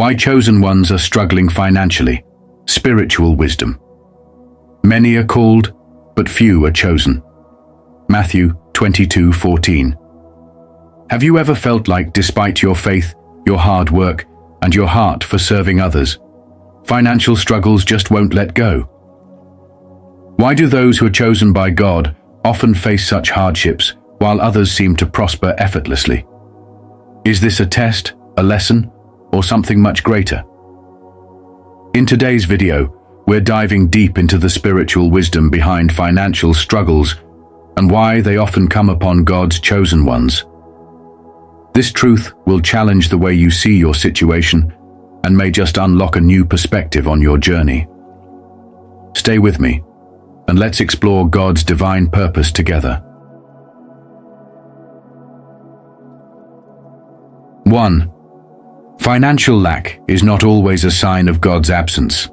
Why chosen ones are struggling financially. Spiritual wisdom. Many are called, but few are chosen. Matthew 22:14. Have you ever felt like, despite your faith, your hard work, and your heart for serving others, financial struggles just won't let go? Why do those who are chosen by God often face such hardships, while others seem to prosper effortlessly? Is this a test, a lesson, or something much greater? In today's video, we're diving deep into the spiritual wisdom behind financial struggles and why they often come upon God's chosen ones. This truth will challenge the way you see your situation and may just unlock a new perspective on your journey. Stay with me, and let's explore God's divine purpose together. 1. Financial lack is not always a sign of God's absence.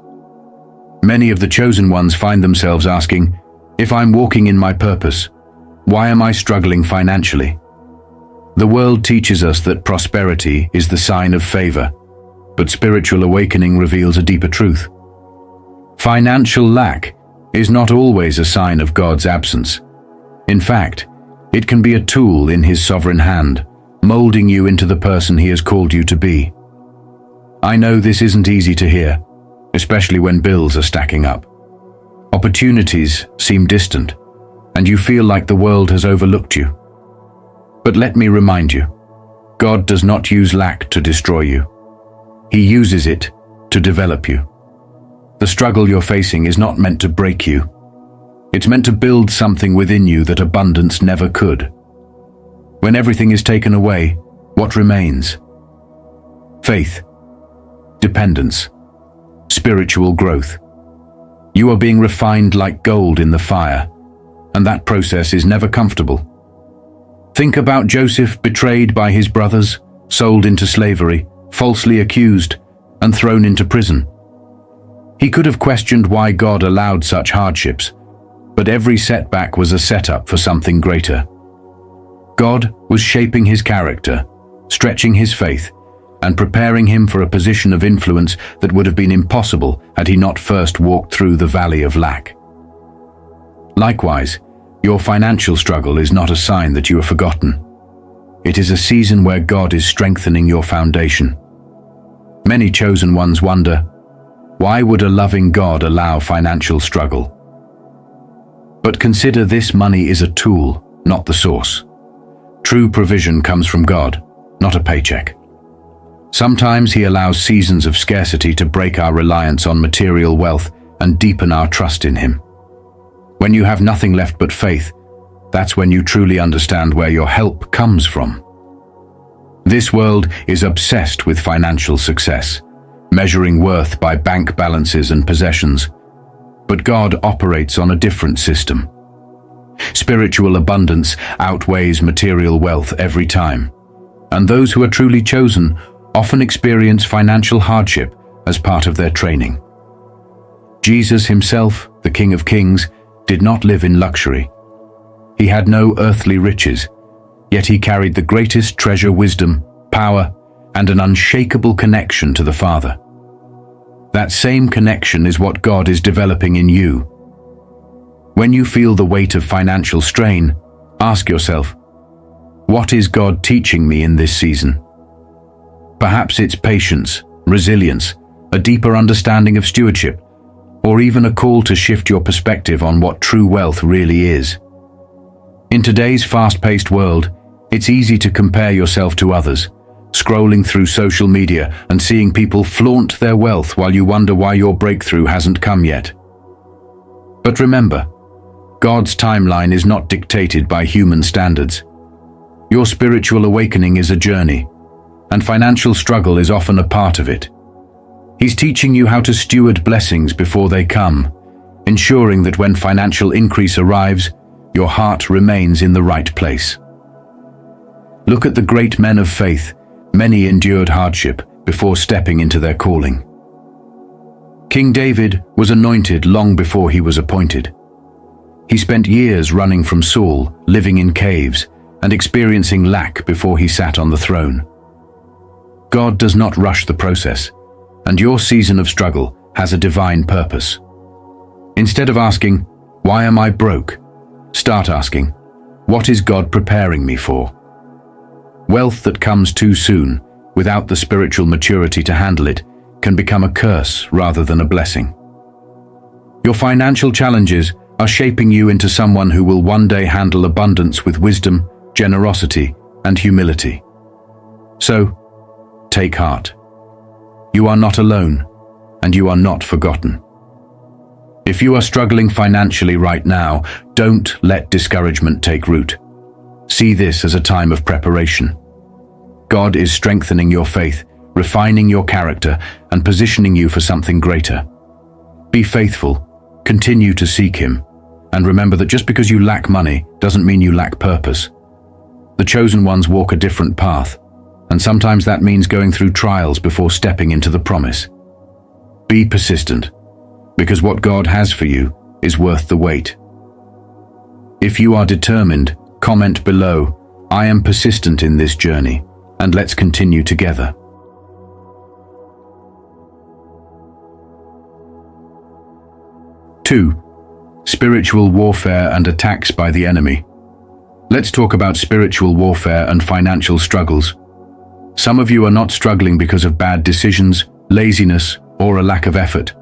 Many of the chosen ones find themselves asking, if I'm walking in my purpose, why am I struggling financially? The world teaches us that prosperity is the sign of favor, but spiritual awakening reveals a deeper truth. Financial lack is not always a sign of God's absence. In fact, it can be a tool in His sovereign hand, molding you into the person He has called you to be. I know this isn't easy to hear, especially when bills are stacking up. Opportunities seem distant, and you feel like the world has overlooked you. But let me remind you, God does not use lack to destroy you. He uses it to develop you. The struggle you're facing is not meant to break you. It's meant to build something within you that abundance never could. When everything is taken away, what remains? Faith, dependence, spiritual growth. You are being refined like gold in the fire, and that process is never comfortable. Think about Joseph, betrayed by his brothers, sold into slavery, falsely accused, and thrown into prison. He could have questioned why God allowed such hardships, but every setback was a setup for something greater. God was shaping his character, stretching his faith, and preparing him for a position of influence that would have been impossible had he not first walked through the valley of lack. Likewise, your financial struggle is not a sign that you are forgotten. It is a season where God is strengthening your foundation. Many chosen ones wonder, why would a loving God allow financial struggle? But consider this: money is a tool, not the source. True provision comes from God, not a paycheck. Sometimes He allows seasons of scarcity to break our reliance on material wealth and deepen our trust in Him. When you have nothing left but faith, that's when you truly understand where your help comes from. This world is obsessed with financial success, measuring worth by bank balances and possessions. But God operates on a different system. Spiritual abundance outweighs material wealth every time, and those who are truly chosen often experience financial hardship as part of their training. Jesus Himself, the King of Kings, did not live in luxury. He had no earthly riches, yet He carried the greatest treasure: wisdom, power, and an unshakable connection to the Father. That same connection is what God is developing in you. When you feel the weight of financial strain, ask yourself, what is God teaching me in this season? Perhaps it's patience, resilience, a deeper understanding of stewardship, or even a call to shift your perspective on what true wealth really is. In today's fast-paced world, it's easy to compare yourself to others, scrolling through social media and seeing people flaunt their wealth while you wonder why your breakthrough hasn't come yet. But remember, God's timeline is not dictated by human standards. Your spiritual awakening is a journey, and financial struggle is often a part of it. He's teaching you how to steward blessings before they come, ensuring that when financial increase arrives, your heart remains in the right place. Look at the great men of faith. Many endured hardship before stepping into their calling. King David was anointed long before he was appointed. He spent years running from Saul, living in caves, and experiencing lack before he sat on the throne. God does not rush the process. and your season of struggle has a divine purpose. Instead of asking, "Why am I broke?" start asking, "What is God preparing me for?" Wealth that comes too soon, without the spiritual maturity to handle it, can become a curse rather than a blessing. Your financial challenges are shaping you into someone who will one day handle abundance with wisdom, generosity, and humility. So, take heart. You are not alone, and you are not forgotten. If you are struggling financially right now, don't let discouragement take root. See this as a time of preparation. God is strengthening your faith, refining your character, and positioning you for something greater. Be faithful, continue to seek Him, and remember that just because you lack money doesn't mean you lack purpose. The chosen ones walk a different path, and sometimes that means going through trials before stepping into the promise. Be persistent, because what God has for you is worth the wait. If you are determined, comment below, "I am persistent in this journey," and let's continue together. 2. Spiritual warfare and attacks by the enemy. Let's talk about spiritual warfare and financial struggles. Some of you are not struggling because of bad decisions, laziness, or a lack of effort.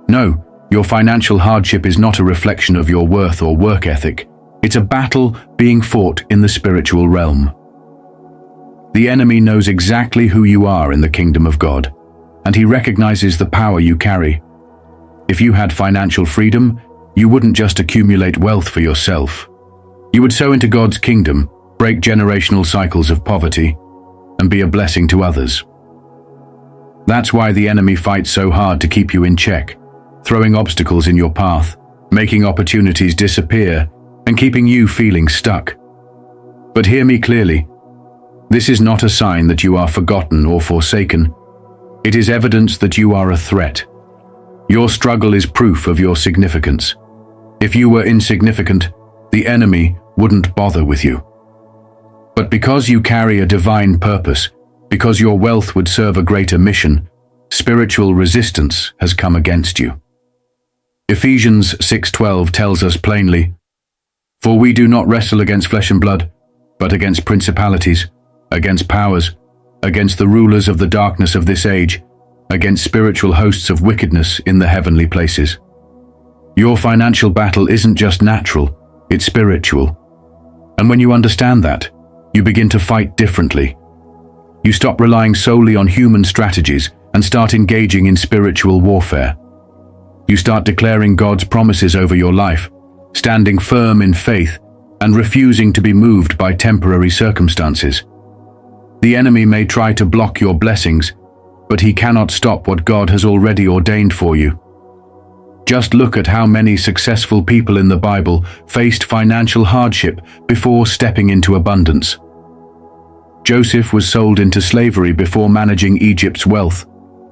No, your financial hardship is not a reflection of your worth or work ethic. It's a battle being fought in the spiritual realm. The enemy knows exactly who you are in the kingdom of God, and he recognizes the power you carry. If you had financial freedom, you wouldn't just accumulate wealth for yourself. You would sow into God's kingdom, break generational cycles of poverty, and be a blessing to others. That's why the enemy fights so hard to keep you in check, throwing obstacles in your path, making opportunities disappear, and keeping you feeling stuck. But hear me clearly. This is not a sign that you are forgotten or forsaken. It is evidence that you are a threat. Your struggle is proof of your significance. If you were insignificant, the enemy wouldn't bother with you. But because you carry a divine purpose, because your wealth would serve a greater mission, spiritual resistance has come against you. Ephesians 6:12 tells us plainly, "For we do not wrestle against flesh and blood, but against principalities, against powers, against the rulers of the darkness of this age, against spiritual hosts of wickedness in the heavenly places." Your financial battle isn't just natural, it's spiritual. And when you understand that, you begin to fight differently. You stop relying solely on human strategies and start engaging in spiritual warfare. You start declaring God's promises over your life, standing firm in faith, and refusing to be moved by temporary circumstances. The enemy may try to block your blessings, but he cannot stop what God has already ordained for you. Just look at how many successful people in the Bible faced financial hardship before stepping into abundance. Joseph was sold into slavery before managing Egypt's wealth.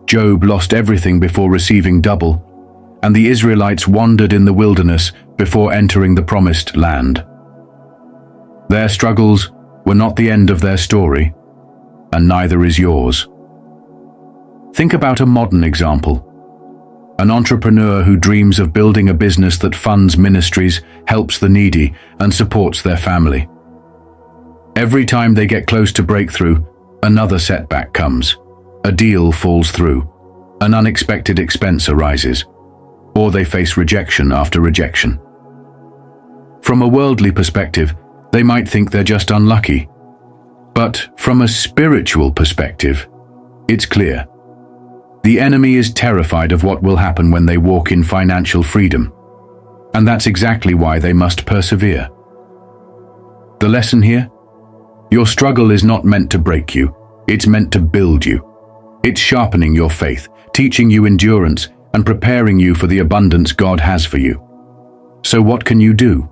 Job lost everything before receiving double. And the Israelites wandered in the wilderness before entering the promised land. Their struggles were not the end of their story, and neither is yours. Think about a modern example. An entrepreneur who dreams of building a business that funds ministries, helps the needy, and supports their family. Every time they get close to breakthrough, another setback comes. A deal falls through. An unexpected expense arises. Or they face rejection after rejection. From a worldly perspective, they might think they're just unlucky. But from a spiritual perspective, it's clear. The enemy is terrified of what will happen when they walk in financial freedom. And that's exactly why they must persevere. The lesson here? Your struggle is not meant to break you, it's meant to build you. It's sharpening your faith, teaching you endurance, and preparing you for the abundance God has for you. So what can you do?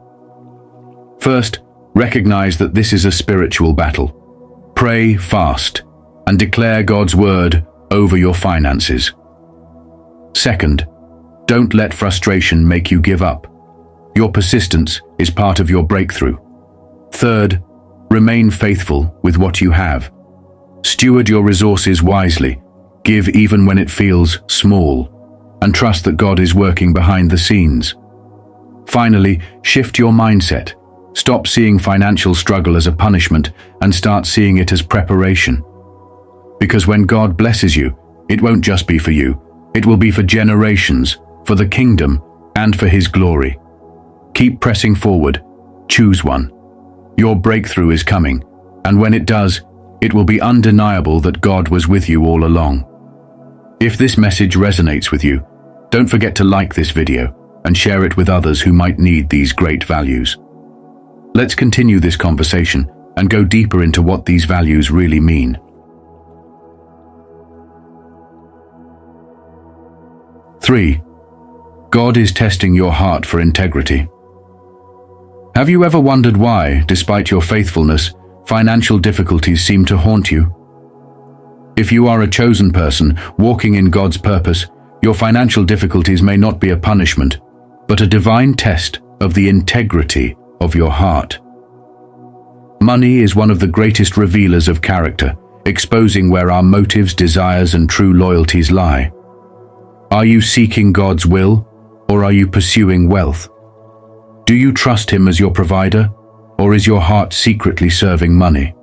First, recognize that this is a spiritual battle. Pray, fast, and declare God's word over your finances. Second, don't let frustration make you give up. Your persistence is part of your breakthrough. Third, remain faithful with what you have. Steward your resources wisely. Give even when it feels small, and trust that God is working behind the scenes. Finally, shift your mindset. Stop seeing financial struggle as a punishment and start seeing it as preparation. Because when God blesses you, it won't just be for you. It will be for generations, for the kingdom, and for His glory. Keep pressing forward. Choose one. Your breakthrough is coming, and when it does, it will be undeniable that God was with you all along. If this message resonates with you, don't forget to like this video and share it with others who might need these great values. Let's continue this conversation and go deeper into what these values really mean. 3. God is testing your heart for integrity. Have you ever wondered why, despite your faithfulness, financial difficulties seem to haunt you? If you are a chosen person walking in God's purpose, your financial difficulties may not be a punishment, but a divine test of the integrity of your heart. Money is one of the greatest revealers of character, exposing where our motives, desires, and true loyalties lie. Are you seeking God's will, or are you pursuing wealth? Do you trust Him as your provider, or is your heart secretly serving money?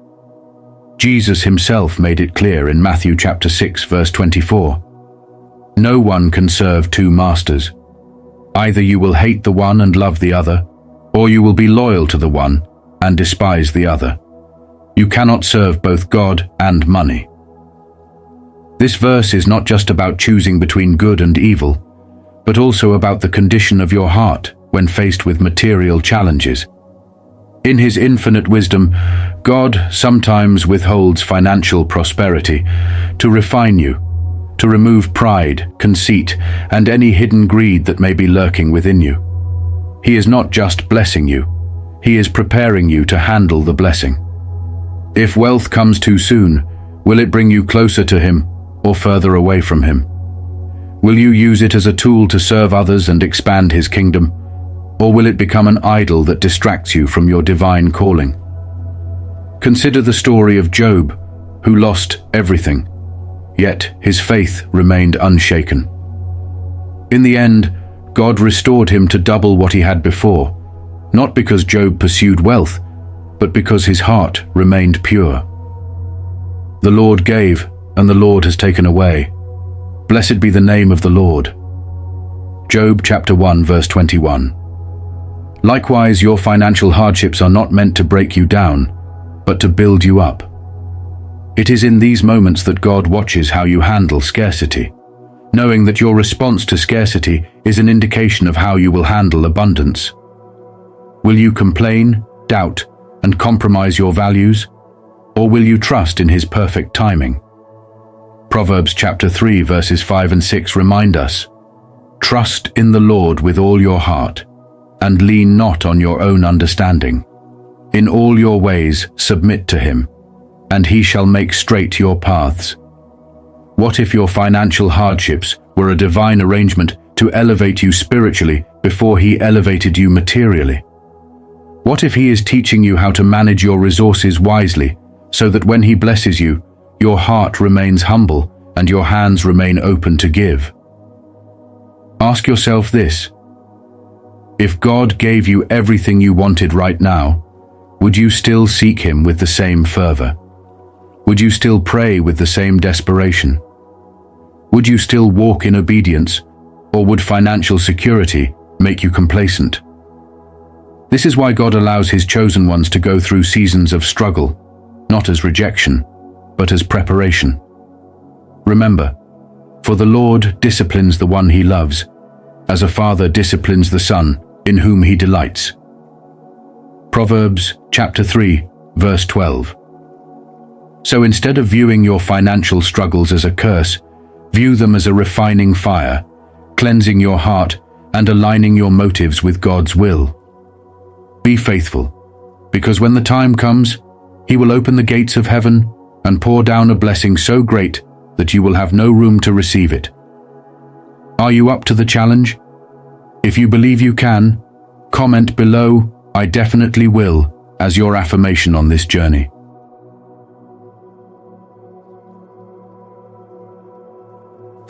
Jesus Himself made it clear in Matthew chapter 6, verse 24. No one can serve two masters. Either you will hate the one and love the other, or you will be loyal to the one and despise the other. You cannot serve both God and money. This verse is not just about choosing between good and evil, but also about the condition of your heart when faced with material challenges. In His infinite wisdom, God sometimes withholds financial prosperity to refine you, to remove pride, conceit, and any hidden greed that may be lurking within you. He is not just blessing you, He is preparing you to handle the blessing. If wealth comes too soon, will it bring you closer to Him or further away from Him? Will you use it as a tool to serve others and expand His kingdom? Or will it become an idol that distracts you from your divine calling? Consider the story of Job, who lost everything, yet his faith remained unshaken. In the end, God restored him to double what he had before, not because Job pursued wealth, but because his heart remained pure. The Lord gave, and the Lord has taken away. Blessed be the name of the Lord. Job chapter 1, verse 21. Likewise, your financial hardships are not meant to break you down, but to build you up. It is in these moments that God watches how you handle scarcity, knowing that your response to scarcity is an indication of how you will handle abundance. Will you complain, doubt, and compromise your values, or will you trust in His perfect timing? Proverbs chapter 3, verses 5 and 6 remind us, "Trust in the Lord with all your heart, and lean not on your own understanding. In all your ways submit to Him, and He shall make straight your paths." What if your financial hardships were a divine arrangement to elevate you spiritually before He elevated you materially? What if He is teaching you how to manage your resources wisely, so that when He blesses you, your heart remains humble and your hands remain open to give? Ask yourself this: if God gave you everything you wanted right now, would you still seek Him with the same fervor? Would you still pray with the same desperation? Would you still walk in obedience, or would financial security make you complacent? This is why God allows His chosen ones to go through seasons of struggle, not as rejection, but as preparation. Remember, for the Lord disciplines the one He loves, as a father disciplines the son in whom He delights. Proverbs chapter 3, verse 12. So instead of viewing your financial struggles as a curse, view them as a refining fire, cleansing your heart and aligning your motives with God's will. Be faithful, because when the time comes, He will open the gates of heaven and pour down a blessing so great that you will have no room to receive it. Are you up to the challenge? If you believe you can, comment below, "I definitely will," as your affirmation on this journey.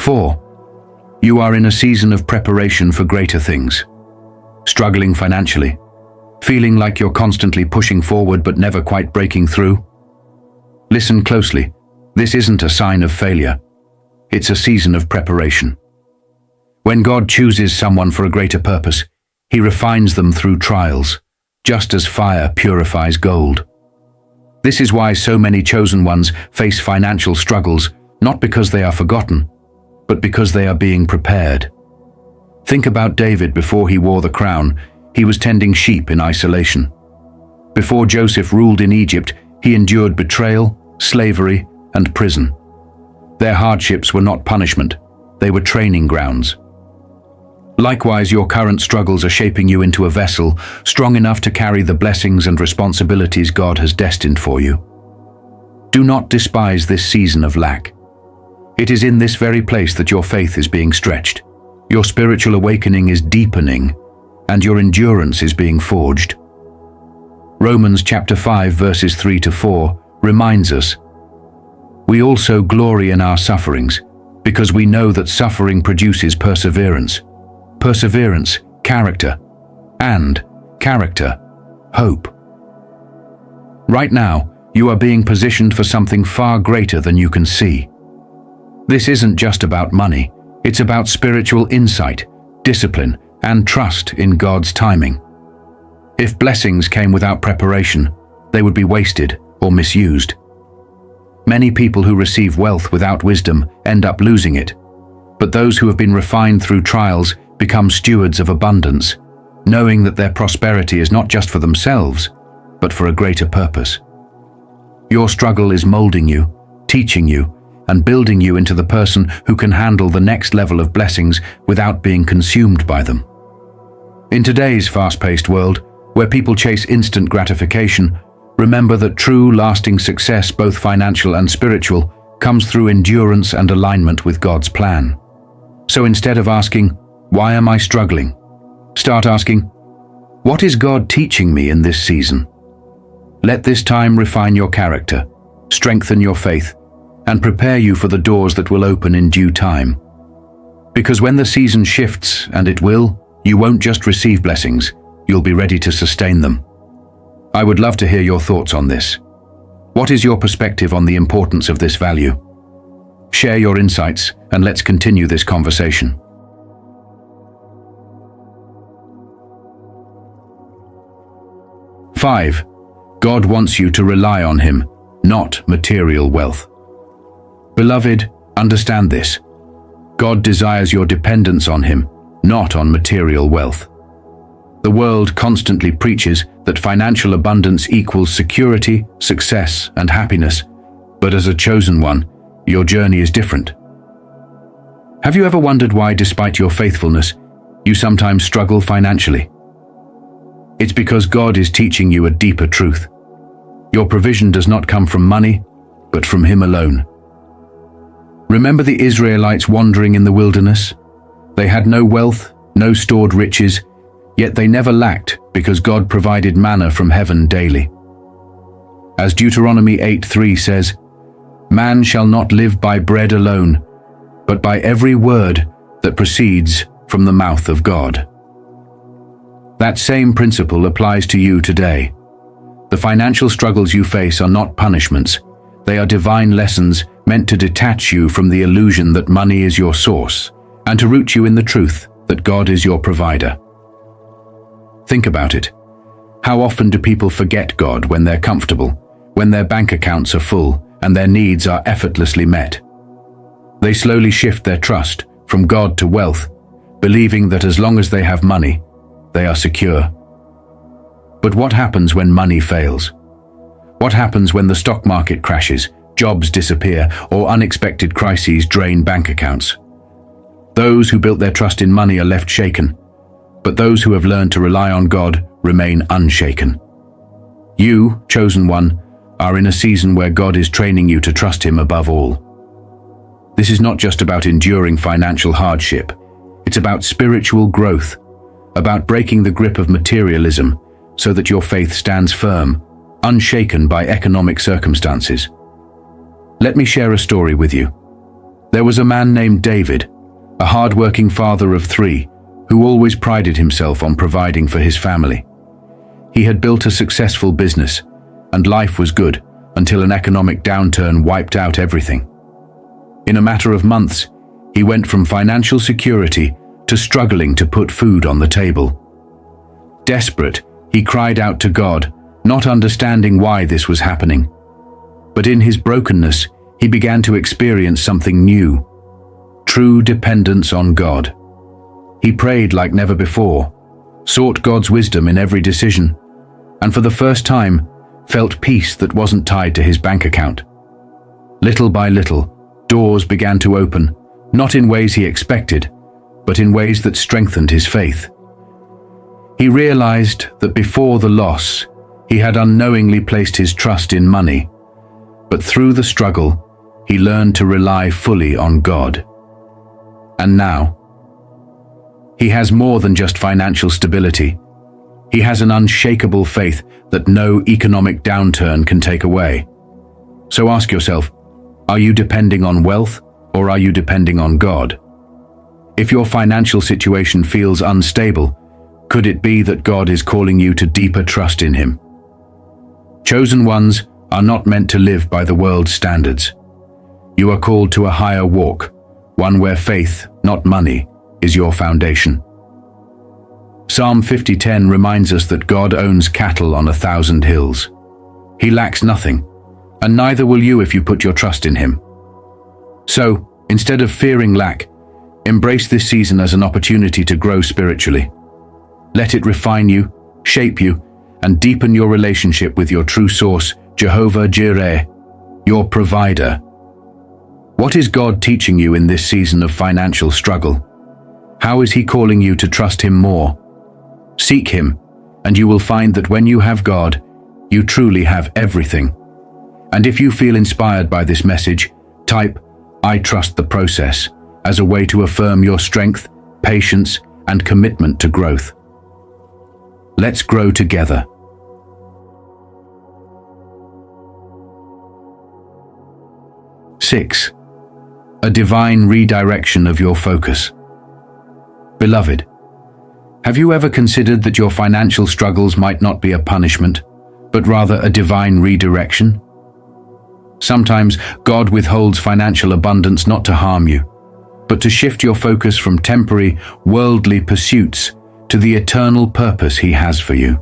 4. You are in a season of preparation for greater things. Struggling financially, feeling like you're constantly pushing forward but never quite breaking through? Listen closely. This isn't a sign of failure. It's a season of preparation. When God chooses someone for a greater purpose, He refines them through trials, just as fire purifies gold. This is why so many chosen ones face financial struggles, not because they are forgotten, but because they are being prepared. Think about David before he wore the crown. He was tending sheep in isolation. Before Joseph ruled in Egypt, he endured betrayal, slavery, and prison. Their hardships were not punishment, they were training grounds. Likewise, your current struggles are shaping you into a vessel strong enough to carry the blessings and responsibilities God has destined for you. Do not despise this season of lack. It is in this very place that your faith is being stretched, your spiritual awakening is deepening, and your endurance is being forged. Romans chapter 5 verses 3 to 4 reminds us, "We also glory in our sufferings, because we know that suffering produces perseverance. Perseverance, character, and character, hope." Right now, you are being positioned for something far greater than you can see. This isn't just about money, it's about spiritual insight, discipline, and trust in God's timing. If blessings came without preparation, they would be wasted or misused. Many people who receive wealth without wisdom end up losing it, but those who have been refined through trials become stewards of abundance, knowing that their prosperity is not just for themselves, but for a greater purpose. Your struggle is molding you, teaching you, and building you into the person who can handle the next level of blessings without being consumed by them. In today's fast-paced world, where people chase instant gratification, remember that true, lasting success, both financial and spiritual, comes through endurance and alignment with God's plan. So instead of asking, "Why am I struggling?" start asking, "What is God teaching me in this season?" Let this time refine your character, strengthen your faith, and prepare you for the doors that will open in due time. Because when the season shifts, and it will, you won't just receive blessings, you'll be ready to sustain them. I would love to hear your thoughts on this. What is your perspective on the importance of this value? Share your insights, and let's continue this conversation. 5. God wants you to rely on Him, not material wealth. Beloved, understand this. God desires your dependence on Him, not on material wealth. The world constantly preaches that financial abundance equals security, success, and happiness, but as a chosen one, your journey is different. Have you ever wondered why, despite your faithfulness, you sometimes struggle financially? It's because God is teaching you a deeper truth. Your provision does not come from money, but from Him alone. Remember the Israelites wandering in the wilderness? They had no wealth, no stored riches, yet they never lacked because God provided manna from heaven daily. As Deuteronomy 8:3 says, "Man shall not live by bread alone, but by every word that proceeds from the mouth of God." That same principle applies to you today. The financial struggles you face are not punishments. They are divine lessons meant to detach you from the illusion that money is your source and to root you in the truth that God is your provider. Think about it. How often do people forget God when they're comfortable, when their bank accounts are full and their needs are effortlessly met? They slowly shift their trust from God to wealth, believing that as long as they have money, they are secure. But what happens when money fails? What happens when the stock market crashes, jobs disappear, or unexpected crises drain bank accounts? Those who built their trust in money are left shaken, but those who have learned to rely on God remain unshaken. You, chosen one, are in a season where God is training you to trust Him above all. This is not just about enduring financial hardship. It's about spiritual growth, about breaking the grip of materialism so that your faith stands firm, unshaken by economic circumstances. Let me share a story with you. There was a man named David, a hard-working father of 3, who always prided himself on providing for his family. He had built a successful business, and life was good until an economic downturn wiped out everything. In a matter of months, he went from financial security to struggling to put food on the table. Desperate, he cried out to God, not understanding why this was happening. But in his brokenness, he began to experience something new: true dependence on God. He prayed like never before, sought God's wisdom in every decision, and for the first time, felt peace that wasn't tied to his bank account. Little by little, doors began to open, not in ways he expected, but in ways that strengthened his faith. He realized that before the loss, he had unknowingly placed his trust in money, but through the struggle, he learned to rely fully on God. And now, he has more than just financial stability. He has an unshakable faith that no economic downturn can take away. So ask yourself, are you depending on wealth or are you depending on God? If your financial situation feels unstable, could it be that God is calling you to deeper trust in Him? Chosen ones are not meant to live by the world's standards. You are called to a higher walk, one where faith, not money, is your foundation. Psalm 50:10 reminds us that God owns cattle on 1,000 hills. He lacks nothing, and neither will you if you put your trust in Him. So, instead of fearing lack, embrace this season as an opportunity to grow spiritually. Let it refine you, shape you, and deepen your relationship with your true source, Jehovah Jireh, your provider. What is God teaching you in this season of financial struggle? How is He calling you to trust Him more? Seek Him, and you will find that when you have God, you truly have everything. And if you feel inspired by this message, type, "I trust the process," as a way to affirm your strength, patience, and commitment to growth. Let's grow together. Six, a divine redirection of your focus. Beloved, have you ever considered that your financial struggles might not be a punishment, but rather a divine redirection? Sometimes God withholds financial abundance not to harm you, but to shift your focus from temporary, worldly pursuits to the eternal purpose He has for you.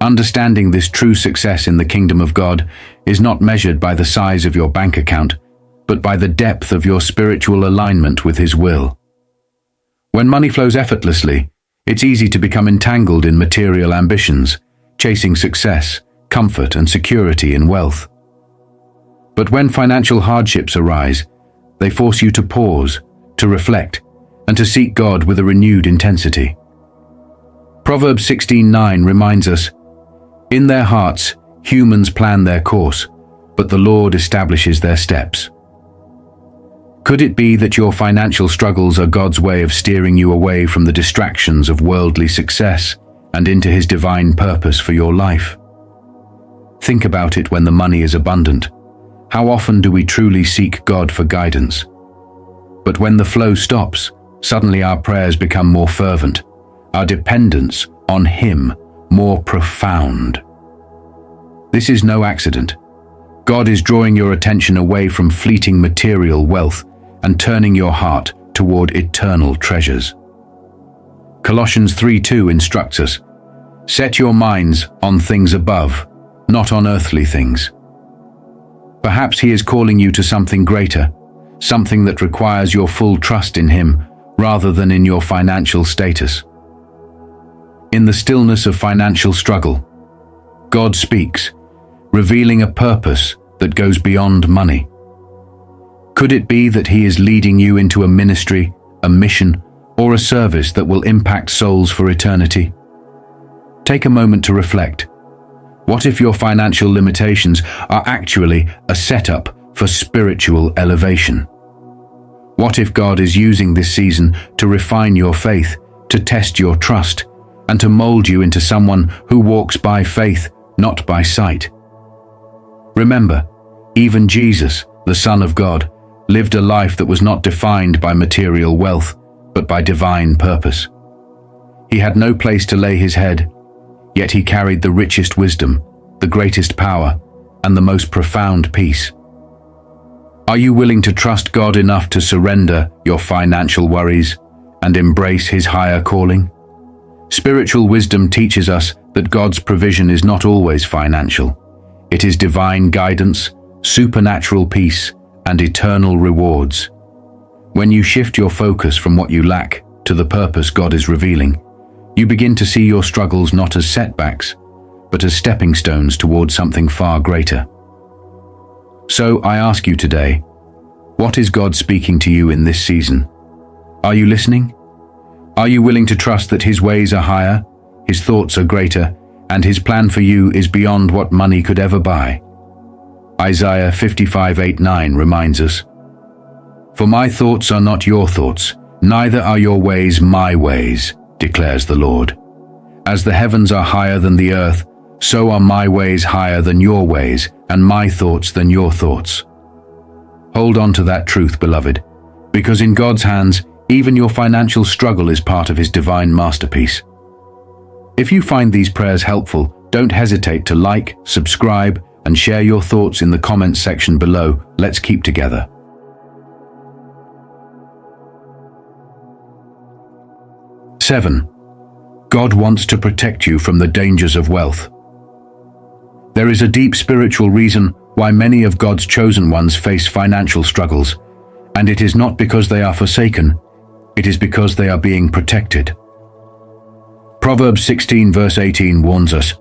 Understanding this true success in the kingdom of God is not measured by the size of your bank account, but by the depth of your spiritual alignment with His will. When money flows effortlessly, it's easy to become entangled in material ambitions, chasing success, comfort, and security in wealth. But when financial hardships arise, they force you to pause, to reflect, and to seek God with a renewed intensity. Proverbs 16:9 reminds us, "In their hearts, humans plan their course, but the Lord establishes their steps." Could it be that your financial struggles are God's way of steering you away from the distractions of worldly success and into His divine purpose for your life? Think about it when the money is abundant. How often do we truly seek God for guidance? But when the flow stops, suddenly our prayers become more fervent, our dependence on Him more profound. This is no accident. God is drawing your attention away from fleeting material wealth and turning your heart toward eternal treasures. Colossians 3:2 instructs us, "Set your minds on things above, not on earthly things." Perhaps He is calling you to something greater, something that requires your full trust in Him rather than in your financial status. In the stillness of financial struggle, God speaks, revealing a purpose that goes beyond money. Could it be that He is leading you into a ministry, a mission, or a service that will impact souls for eternity? Take a moment to reflect. What if your financial limitations are actually a setup for spiritual elevation? What if God is using this season to refine your faith, to test your trust, and to mold you into someone who walks by faith, not by sight? Remember, even Jesus, the Son of God, lived a life that was not defined by material wealth, but by divine purpose. He had no place to lay his head, yet he carried the richest wisdom, the greatest power, and the most profound peace. Are you willing to trust God enough to surrender your financial worries and embrace his higher calling? Spiritual wisdom teaches us that God's provision is not always financial. It is divine guidance, supernatural peace, and eternal rewards. When you shift your focus from what you lack to the purpose God is revealing, you begin to see your struggles not as setbacks, but as stepping stones towards something far greater. So I ask you today, what is God speaking to you in this season? Are you listening? Are you willing to trust that his ways are higher, his thoughts are greater, and his plan for you is beyond what money could ever buy? Isaiah 55:8-9 reminds us, "For my thoughts are not your thoughts, neither are your ways my ways, declares the Lord. As the heavens are higher than the earth, so are my ways higher than your ways, and my thoughts than your thoughts." Hold on to that truth, beloved, because in God's hands, even your financial struggle is part of his divine masterpiece. If you find these prayers helpful, don't hesitate to like, subscribe, and share your thoughts in the comments section below. Let's keep together. 7. God wants to protect you from the dangers of wealth. There is a deep spiritual reason why many of God's chosen ones face financial struggles, and it is not because they are forsaken, it is because they are being protected. Proverbs 16 verse 18 warns us,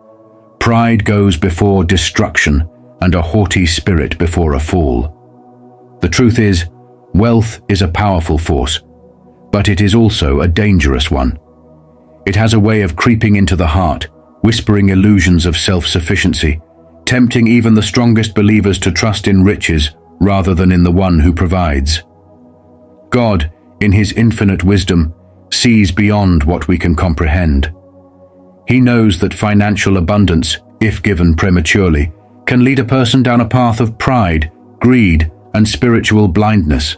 "Pride goes before destruction, and a haughty spirit before a fall." The truth is, wealth is a powerful force, but it is also a dangerous one. It has a way of creeping into the heart, whispering illusions of self-sufficiency, tempting even the strongest believers to trust in riches rather than in the one who provides. God, in his infinite wisdom, sees beyond what we can comprehend. He knows that financial abundance, if given prematurely, can lead a person down a path of pride, greed, and spiritual blindness.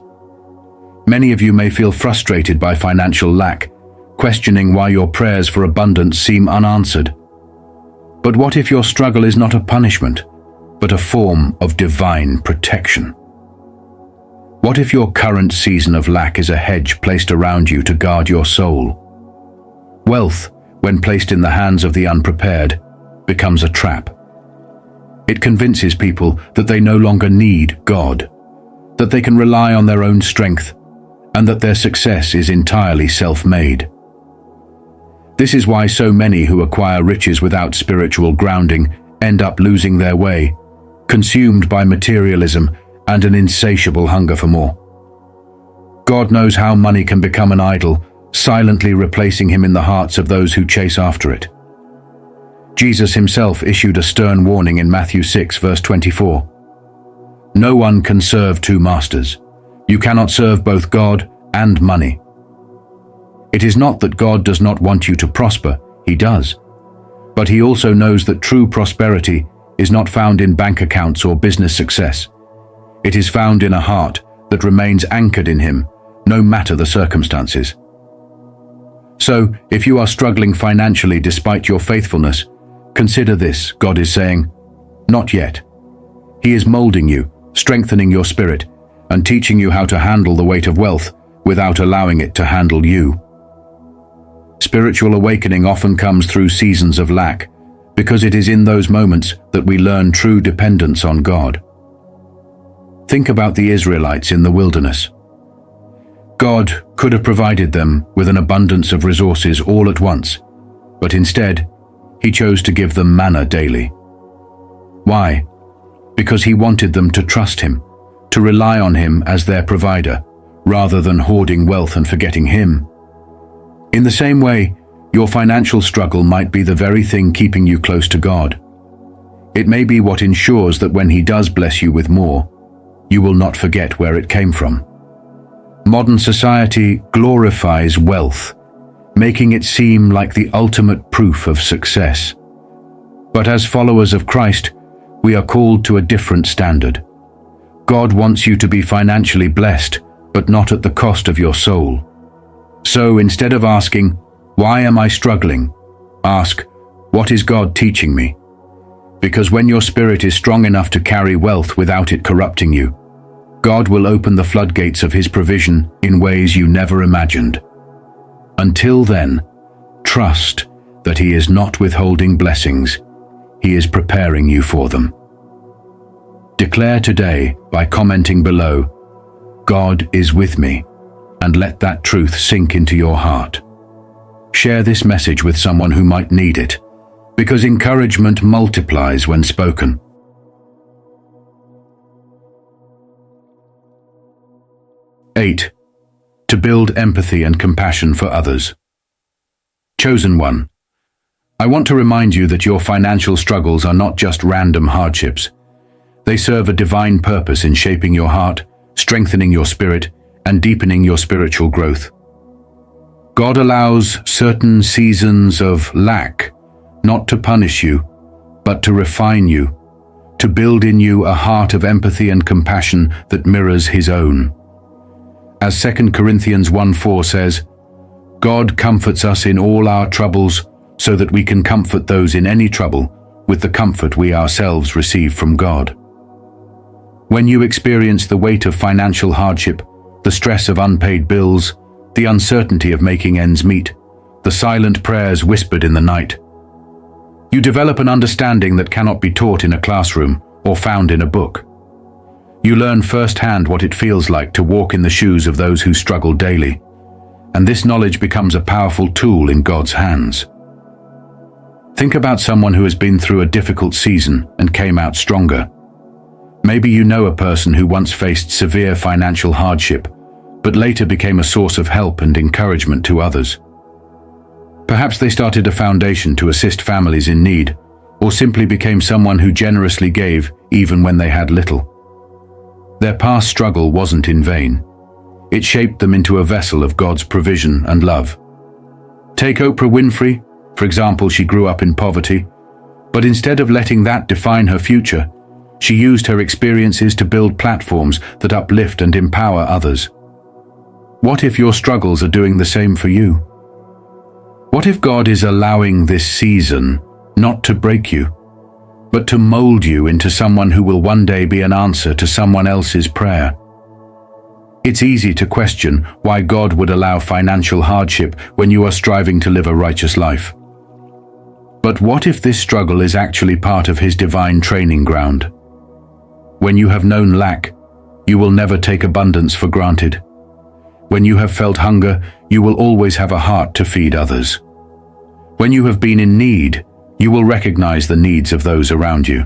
Many of you may feel frustrated by financial lack, questioning why your prayers for abundance seem unanswered. But what if your struggle is not a punishment, but a form of divine protection? What if your current season of lack is a hedge placed around you to guard your soul? Wealth, when placed in the hands of the unprepared, becomes a trap. It convinces people that they no longer need God, that they can rely on their own strength, and that their success is entirely self-made. This is why so many who acquire riches without spiritual grounding end up losing their way, consumed by materialism and an insatiable hunger for more. God knows how money can become an idol, silently replacing him in the hearts of those who chase after it. Jesus himself issued a stern warning in Matthew 6 verse 24. "No one can serve two masters. You cannot serve both God and money." It is not that God does not want you to prosper, he does. But he also knows that true prosperity is not found in bank accounts or business success. It is found in a heart that remains anchored in him, no matter the circumstances. So, if you are struggling financially despite your faithfulness, consider this: God is saying, "Not yet." He is molding you, strengthening your spirit, and teaching you how to handle the weight of wealth without allowing it to handle you. Spiritual awakening often comes through seasons of lack, because it is in those moments that we learn true dependence on God. Think about the Israelites in the wilderness. God could have provided them with an abundance of resources all at once, but instead, he chose to give them manna daily. Why? Because he wanted them to trust him, to rely on him as their provider, rather than hoarding wealth and forgetting him. In the same way, your financial struggle might be the very thing keeping you close to God. It may be what ensures that when he does bless you with more, you will not forget where it came from. Modern society glorifies wealth, making it seem like the ultimate proof of success. But as followers of Christ, we are called to a different standard. God wants you to be financially blessed, but not at the cost of your soul. So instead of asking, "Why am I struggling?" ask, "What is God teaching me?" Because when your spirit is strong enough to carry wealth without it corrupting you, God will open the floodgates of His provision in ways you never imagined. Until then, trust that He is not withholding blessings. He is preparing you for them. Declare today by commenting below, "God is with me," and let that truth sink into your heart. Share this message with someone who might need it, because encouragement multiplies when spoken. Eight, to build empathy and compassion for others. Chosen one, I want to remind you that your financial struggles are not just random hardships. They serve a divine purpose in shaping your heart, strengthening your spirit, and deepening your spiritual growth. God allows certain seasons of lack, not to punish you, but to refine you, to build in you a heart of empathy and compassion that mirrors His own. As 2 Corinthians 1:4 says, God comforts us in all our troubles so that we can comfort those in any trouble with the comfort we ourselves receive from God. When you experience the weight of financial hardship, the stress of unpaid bills, the uncertainty of making ends meet, the silent prayers whispered in the night, you develop an understanding that cannot be taught in a classroom or found in a book. You learn firsthand what it feels like to walk in the shoes of those who struggle daily, and this knowledge becomes a powerful tool in God's hands. Think about someone who has been through a difficult season and came out stronger. Maybe you know a person who once faced severe financial hardship, but later became a source of help and encouragement to others. Perhaps they started a foundation to assist families in need, or simply became someone who generously gave even when they had little. Their past struggle wasn't in vain. It shaped them into a vessel of God's provision and love. Take Oprah Winfrey, for example. She grew up in poverty, but instead of letting that define her future, she used her experiences to build platforms that uplift and empower others. What if your struggles are doing the same for you? What if God is allowing this season not to break you, but to mold you into someone who will one day be an answer to someone else's prayer? It's easy to question why God would allow financial hardship when you are striving to live a righteous life. But what if this struggle is actually part of His divine training ground? When you have known lack, you will never take abundance for granted. When you have felt hunger, you will always have a heart to feed others. When you have been in need, you will recognize the needs of those around you.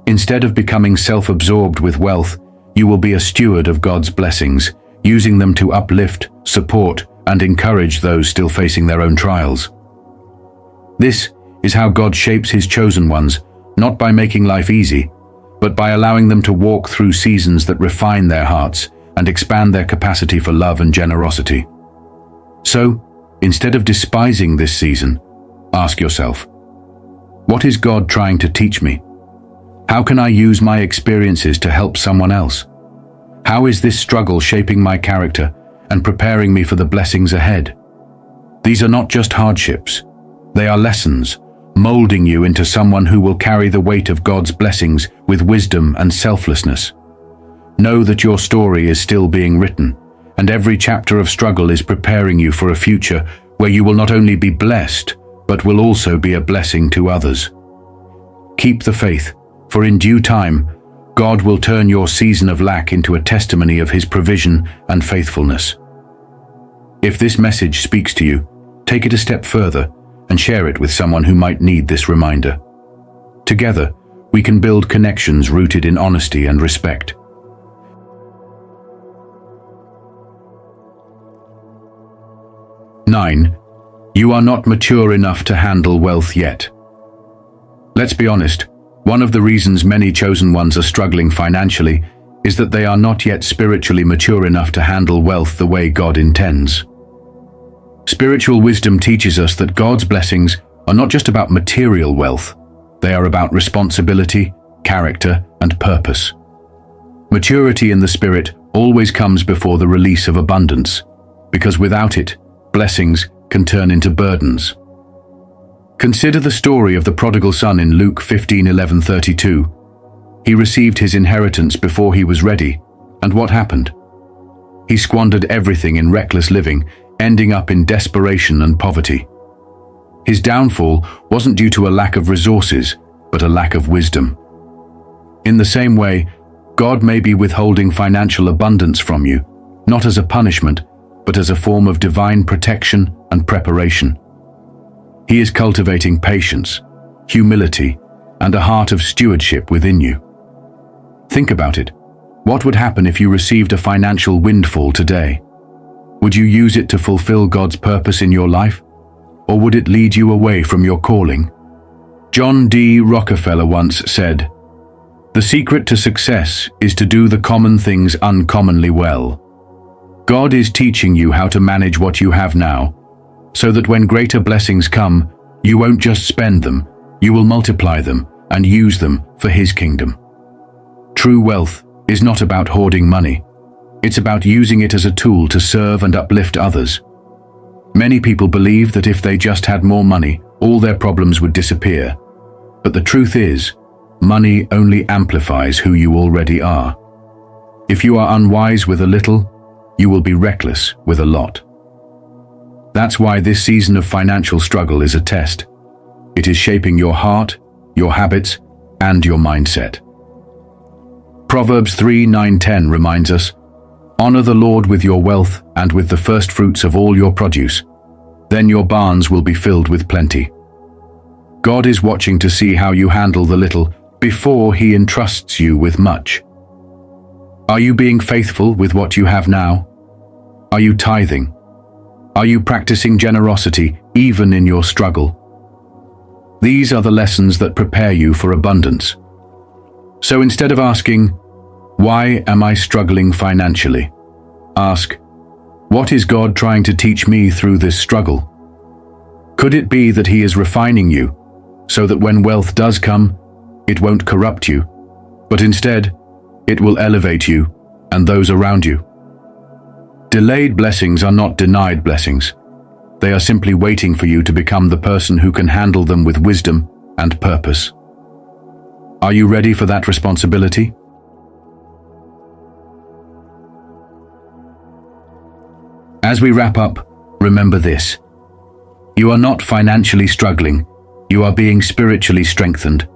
Instead of becoming self-absorbed with wealth, you will be a steward of God's blessings, using them to uplift, support, and encourage those still facing their own trials. This is how God shapes His chosen ones, not by making life easy, but by allowing them to walk through seasons that refine their hearts and expand their capacity for love and generosity. So, instead of despising this season, ask yourself, what is God trying to teach me? How can I use my experiences to help someone else? How is this struggle shaping my character and preparing me for the blessings ahead? These are not just hardships. They are lessons, molding you into someone who will carry the weight of God's blessings with wisdom and selflessness. Know that your story is still being written, and every chapter of struggle is preparing you for a future where you will not only be blessed, but will also be a blessing to others. Keep the faith, for in due time, God will turn your season of lack into a testimony of His provision and faithfulness. If this message speaks to you, take it a step further and share it with someone who might need this reminder. Together, we can build connections rooted in honesty and respect. Nine, you are not mature enough to handle wealth yet. Let's be honest, one of the reasons many chosen ones are struggling financially is that they are not yet spiritually mature enough to handle wealth the way God intends. Spiritual wisdom teaches us that God's blessings are not just about material wealth, they are about responsibility, character, and purpose. Maturity in the Spirit always comes before the release of abundance, because without it, blessings can turn into burdens. Consider the story of the prodigal son in Luke 15:11-32. He received his inheritance before he was ready, and what happened? He squandered everything in reckless living, ending up in desperation and poverty. His downfall wasn't due to a lack of resources, but a lack of wisdom. In the same way, God may be withholding financial abundance from you, not as a punishment, but as a form of divine protection and preparation. He is cultivating patience, humility, and a heart of stewardship within you. Think about it. What would happen if you received a financial windfall today? Would you use it to fulfill God's purpose in your life? Or would it lead you away from your calling? John D. Rockefeller once said, "The secret to success is to do the common things uncommonly well." God is teaching you how to manage what you have now, so that when greater blessings come, you won't just spend them, you will multiply them and use them for His kingdom. True wealth is not about hoarding money. It's about using it as a tool to serve and uplift others. Many people believe that if they just had more money, all their problems would disappear. But the truth is, money only amplifies who you already are. If you are unwise with a little, you will be reckless with a lot. That's why this season of financial struggle is a test. It is shaping your heart, your habits, and your mindset. Proverbs 3:9-10 reminds us, "Honor the Lord with your wealth and with the first fruits of all your produce. Then your barns will be filled with plenty." God is watching to see how you handle the little before He entrusts you with much. Are you being faithful with what you have now? Are you tithing? Are you practicing generosity even in your struggle? These are the lessons that prepare you for abundance. So instead of asking, "Why am I struggling financially?" ask, "What is God trying to teach me through this struggle?" Could it be that He is refining you so that when wealth does come, it won't corrupt you, but instead, it will elevate you and those around you? Delayed blessings are not denied blessings. They are simply waiting for you to become the person who can handle them with wisdom and purpose. Are you ready for that responsibility? As we wrap up, remember this. You are not financially struggling. You are being spiritually strengthened.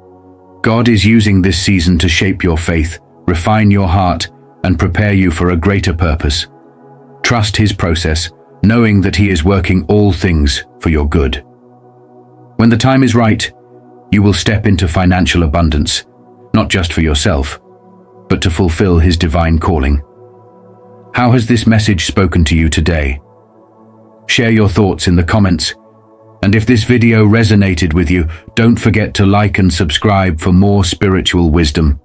God is using this season to shape your faith, refine your heart, and prepare you for a greater purpose. Trust His process, knowing that He is working all things for your good. When the time is right, you will step into financial abundance, not just for yourself, but to fulfill His divine calling. How has this message spoken to you today? Share your thoughts in the comments, and if this video resonated with you, don't forget to like and subscribe for more spiritual wisdom.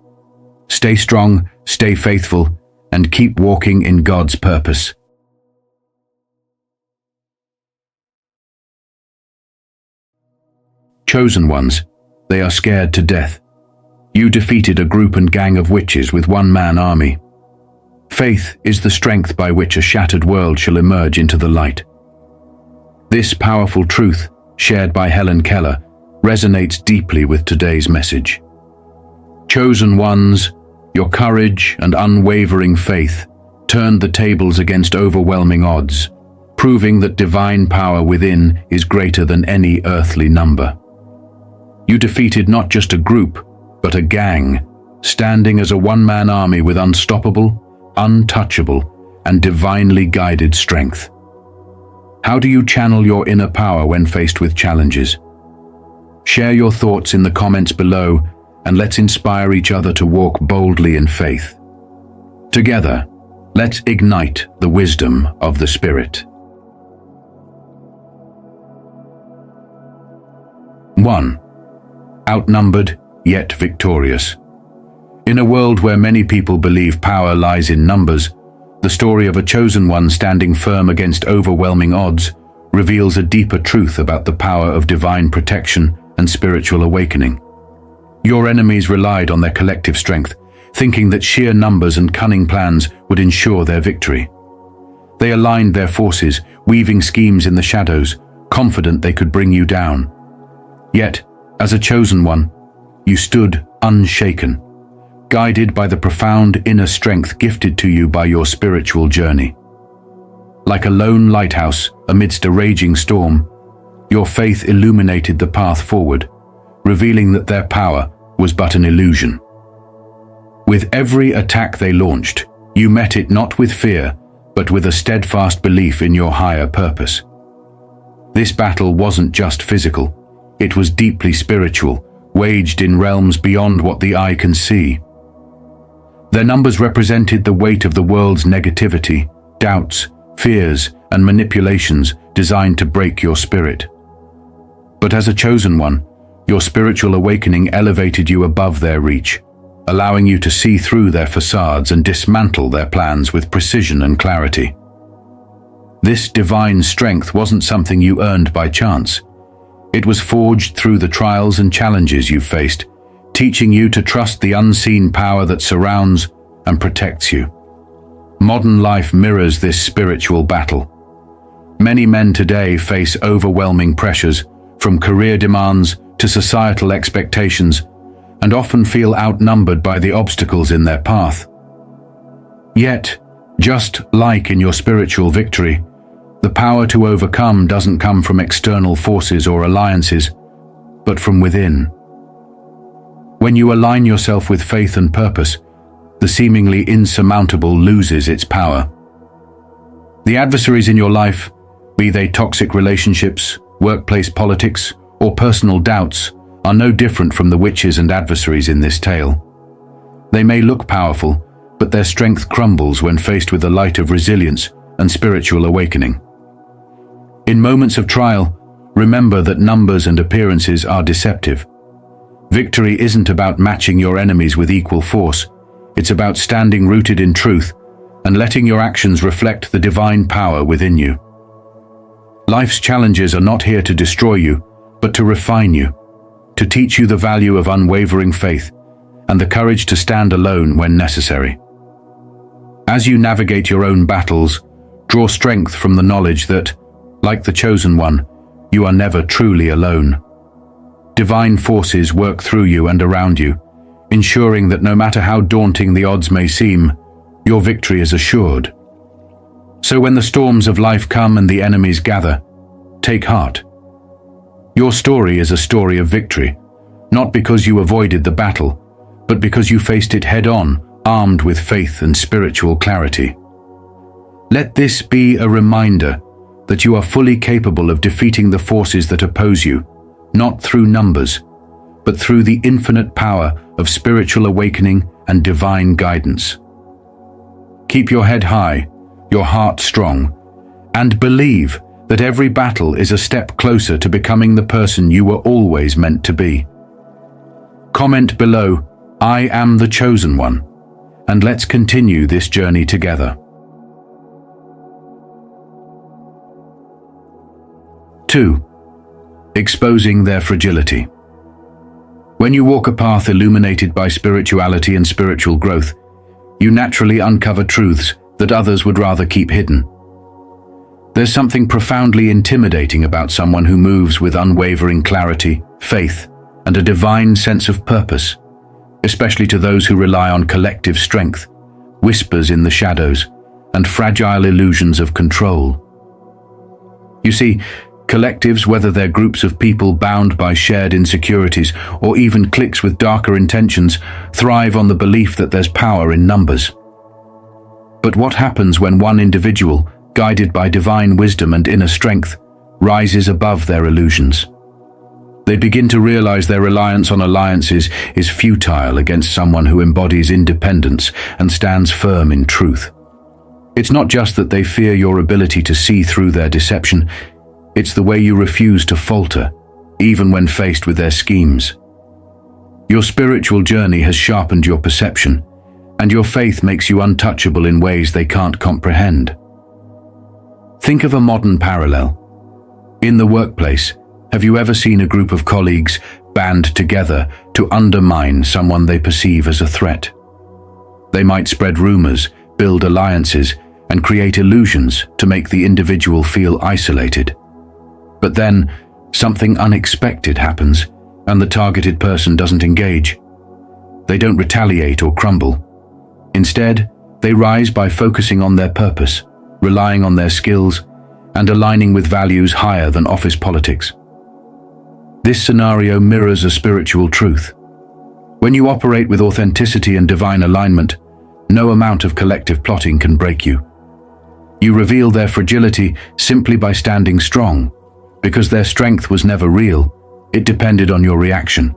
Stay strong, stay faithful, and keep walking in God's purpose. Chosen ones, they are scared to death. You defeated a group and gang of witches with one-man army. Faith is the strength by which a shattered world shall emerge into the light. This powerful truth, shared by Helen Keller, resonates deeply with today's message. Chosen ones, your courage and unwavering faith turned the tables against overwhelming odds, proving that divine power within is greater than any earthly number. You defeated not just a group, but a gang, standing as a one-man army with unstoppable, untouchable, and divinely guided strength. How do you channel your inner power when faced with challenges? Share your thoughts in the comments below, and let's inspire each other to walk boldly in faith. Together, let's ignite the wisdom of the Spirit. 1. Outnumbered, yet victorious. In a world where many people believe power lies in numbers, the story of a chosen one standing firm against overwhelming odds reveals a deeper truth about the power of divine protection and spiritual awakening. Your enemies relied on their collective strength, thinking that sheer numbers and cunning plans would ensure their victory. They aligned their forces, weaving schemes in the shadows, confident they could bring you down. Yet, as a chosen one, you stood unshaken, guided by the profound inner strength gifted to you by your spiritual journey. Like a lone lighthouse amidst a raging storm, your faith illuminated the path forward, revealing that their power was but an illusion. With every attack they launched, you met it not with fear, but with a steadfast belief in your higher purpose. This battle wasn't just physical, it was deeply spiritual, waged in realms beyond what the eye can see. Their numbers represented the weight of the world's negativity, doubts, fears, and manipulations designed to break your spirit. But as a chosen one, your spiritual awakening elevated you above their reach, allowing you to see through their facades and dismantle their plans with precision and clarity. This divine strength wasn't something you earned by chance. It was forged through the trials and challenges you faced, teaching you to trust the unseen power that surrounds and protects you. Modern life mirrors this spiritual battle. Many men today face overwhelming pressures, from career demands to societal expectations, and often feel outnumbered by the obstacles in their path. Yet, just like in your spiritual victory, the power to overcome doesn't come from external forces or alliances, but from within. When you align yourself with faith and purpose, the seemingly insurmountable loses its power. The adversaries in your life, be they toxic relationships, workplace politics, or personal doubts, are no different from the witches and adversaries in this tale. They may look powerful, but their strength crumbles when faced with the light of resilience and spiritual awakening. In moments of trial, remember that numbers and appearances are deceptive. Victory isn't about matching your enemies with equal force. It's about standing rooted in truth and letting your actions reflect the divine power within you. Life's challenges are not here to destroy you, but to refine you, to teach you the value of unwavering faith and the courage to stand alone when necessary. As you navigate your own battles, draw strength from the knowledge that, like the chosen one, you are never truly alone. Divine forces work through you and around you, ensuring that no matter how daunting the odds may seem, your victory is assured. So when the storms of life come and the enemies gather, take heart. Your story is a story of victory, not because you avoided the battle, but because you faced it head-on, armed with faith and spiritual clarity. Let this be a reminder that you are fully capable of defeating the forces that oppose you, not through numbers, but through the infinite power of spiritual awakening and divine guidance. Keep your head high, your heart strong, and believe that every battle is a step closer to becoming the person you were always meant to be. Comment below, "I am the chosen one," and let's continue this journey together. 2. Exposing their fragility. When you walk a path illuminated by spirituality and spiritual growth, you naturally uncover truths that others would rather keep hidden. There's something profoundly intimidating about someone who moves with unwavering clarity, faith, and a divine sense of purpose, especially to those who rely on collective strength, whispers in the shadows, and fragile illusions of control. You see, collectives, whether they're groups of people bound by shared insecurities or even cliques with darker intentions, thrive on the belief that there's power in numbers. But what happens when one individual, guided by divine wisdom and inner strength, rises above their illusions? They begin to realize their reliance on alliances is futile against someone who embodies independence and stands firm in truth. It's not just that they fear your ability to see through their deception, it's the way you refuse to falter, even when faced with their schemes. Your spiritual journey has sharpened your perception, and your faith makes you untouchable in ways they can't comprehend. Think of a modern parallel. In the workplace, have you ever seen a group of colleagues band together to undermine someone they perceive as a threat? They might spread rumors, build alliances, and create illusions to make the individual feel isolated. But then, something unexpected happens, and the targeted person doesn't engage. They don't retaliate or crumble. Instead, they rise by focusing on their purpose, relying on their skills, and aligning with values higher than office politics. This scenario mirrors a spiritual truth. When you operate with authenticity and divine alignment, no amount of collective plotting can break you. You reveal their fragility simply by standing strong, because their strength was never real, it depended on your reaction.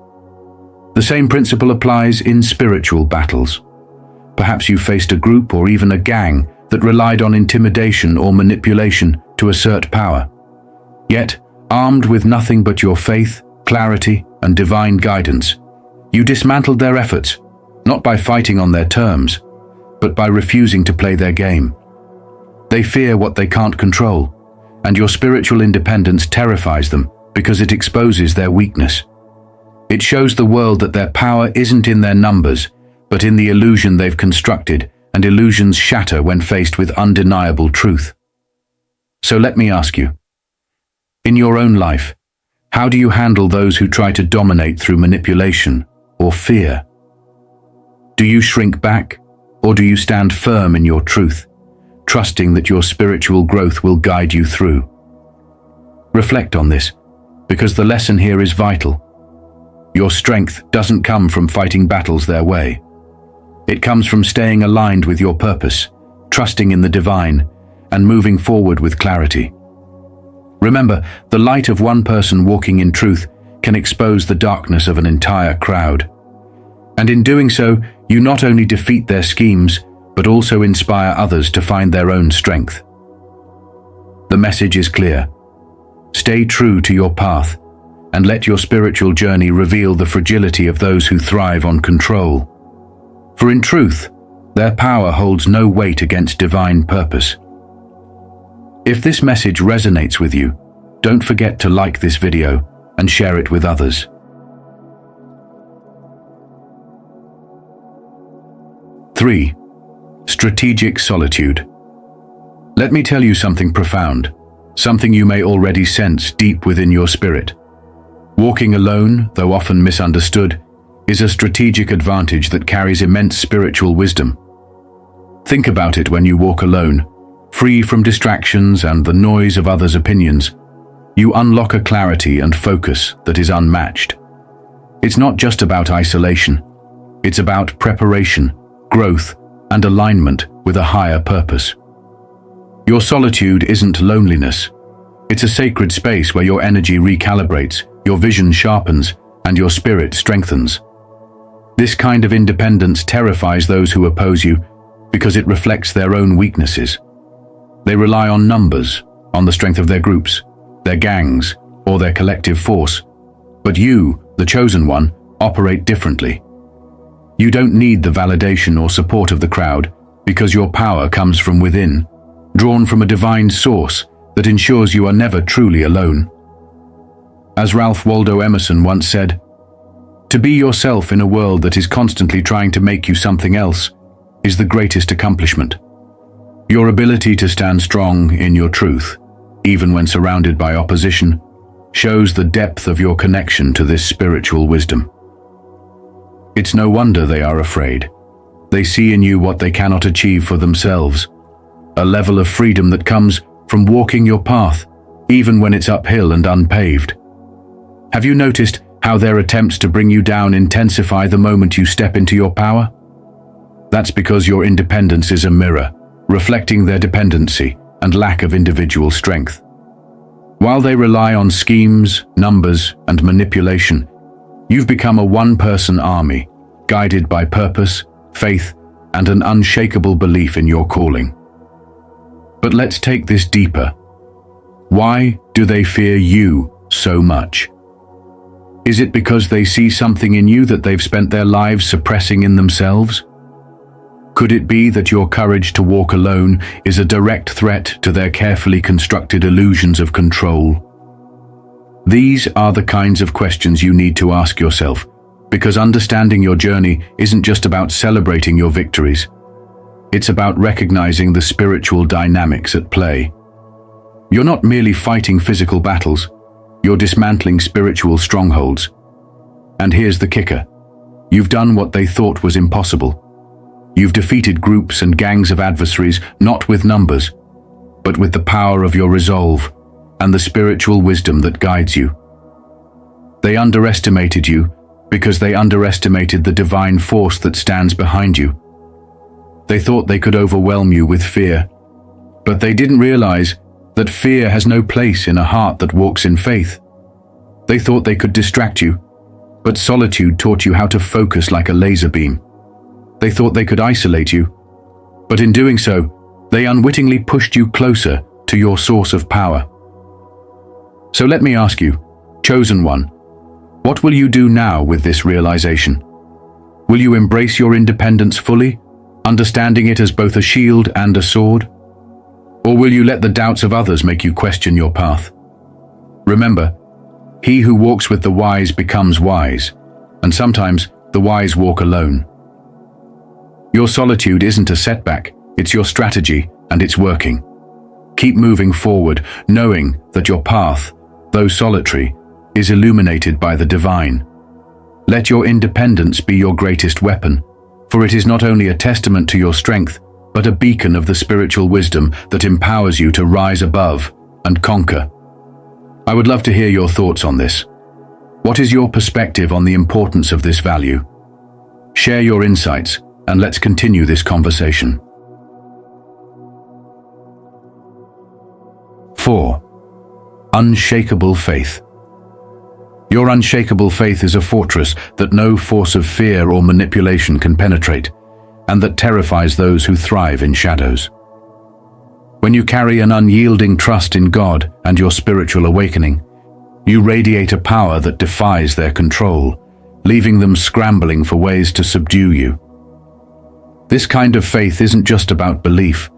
The same principle applies in spiritual battles. Perhaps you faced a group or even a gang that relied on intimidation or manipulation to assert power. Yet, armed with nothing but your faith, clarity, and divine guidance, you dismantled their efforts, not by fighting on their terms, but by refusing to play their game. They fear what they can't control, and your spiritual independence terrifies them because it exposes their weakness. It shows the world that their power isn't in their numbers, but in the illusion they've constructed, and illusions shatter when faced with undeniable truth. So let me ask you, in your own life, how do you handle those who try to dominate through manipulation or fear? Do you shrink back, or do you stand firm in your truth, trusting that your spiritual growth will guide you through? Reflect on this, because the lesson here is vital. Your strength doesn't come from fighting battles their way. It comes from staying aligned with your purpose, trusting in the divine, and moving forward with clarity. Remember, the light of one person walking in truth can expose the darkness of an entire crowd. And in doing so, you not only defeat their schemes, but also inspire others to find their own strength. The message is clear. Stay true to your path, and let your spiritual journey reveal the fragility of those who thrive on control. For in truth, their power holds no weight against divine purpose. If this message resonates with you, don't forget to like this video and share it with others. 3. Strategic solitude. Let me tell you something profound, something you may already sense deep within your spirit. Walking alone, though often misunderstood, is a strategic advantage that carries immense spiritual wisdom. Think about it when you walk alone, free from distractions and the noise of others' opinions. You unlock a clarity and focus that is unmatched. It's not just about isolation. It's about preparation, growth, and alignment with a higher purpose. Your solitude isn't loneliness. It's a sacred space where your energy recalibrates, your vision sharpens, and your spirit strengthens. This kind of independence terrifies those who oppose you because it reflects their own weaknesses. They rely on numbers, on the strength of their groups, their gangs, or their collective force. But you, the chosen one, operate differently. You don't need the validation or support of the crowd because your power comes from within, drawn from a divine source that ensures you are never truly alone. As Ralph Waldo Emerson once said, "To be yourself in a world that is constantly trying to make you something else is the greatest accomplishment." Your ability to stand strong in your truth, even when surrounded by opposition, shows the depth of your connection to this spiritual wisdom. It's no wonder they are afraid. They see in you what they cannot achieve for themselves, a level of freedom that comes from walking your path, even when it's uphill and unpaved. Have you noticed how their attempts to bring you down intensify the moment you step into your power? That's because your independence is a mirror, reflecting their dependency and lack of individual strength. While they rely on schemes, numbers, and manipulation, you've become a one-person army, guided by purpose, faith, and an unshakable belief in your calling. But let's take this deeper. Why do they fear you so much? Is it because they see something in you that they've spent their lives suppressing in themselves? Could it be that your courage to walk alone is a direct threat to their carefully constructed illusions of control? These are the kinds of questions you need to ask yourself because understanding your journey isn't just about celebrating your victories. It's about recognizing the spiritual dynamics at play. You're not merely fighting physical battles, you're dismantling spiritual strongholds. And here's the kicker. You've done what they thought was impossible. You've defeated groups and gangs of adversaries not with numbers, but with the power of your resolve and the spiritual wisdom that guides you. They underestimated you because they underestimated the divine force that stands behind you. They thought they could overwhelm you with fear, but they didn't realize that fear has no place in a heart that walks in faith. They thought they could distract you, but solitude taught you how to focus like a laser beam. They thought they could isolate you, but in doing so, they unwittingly pushed you closer to your source of power. So let me ask you, chosen one, what will you do now with this realization? Will you embrace your independence fully, understanding it as both a shield and a sword? Or will you let the doubts of others make you question your path? Remember, he who walks with the wise becomes wise, and sometimes the wise walk alone. Your solitude isn't a setback, it's your strategy, and it's working. Keep moving forward, knowing that your path, though solitary, is illuminated by the divine. Let your independence be your greatest weapon, for it is not only a testament to your strength, but a beacon of the spiritual wisdom that empowers you to rise above and conquer. I would love to hear your thoughts on this. What is your perspective on the importance of this value? Share your insights, and let's continue this conversation. 4. Unshakable faith. Your unshakable faith is a fortress that no force of fear or manipulation can penetrate, and that terrifies those who thrive in shadows. When you carry an unyielding trust in God and your spiritual awakening, you radiate a power that defies their control, leaving them scrambling for ways to subdue you. This kind of faith isn't just about belief,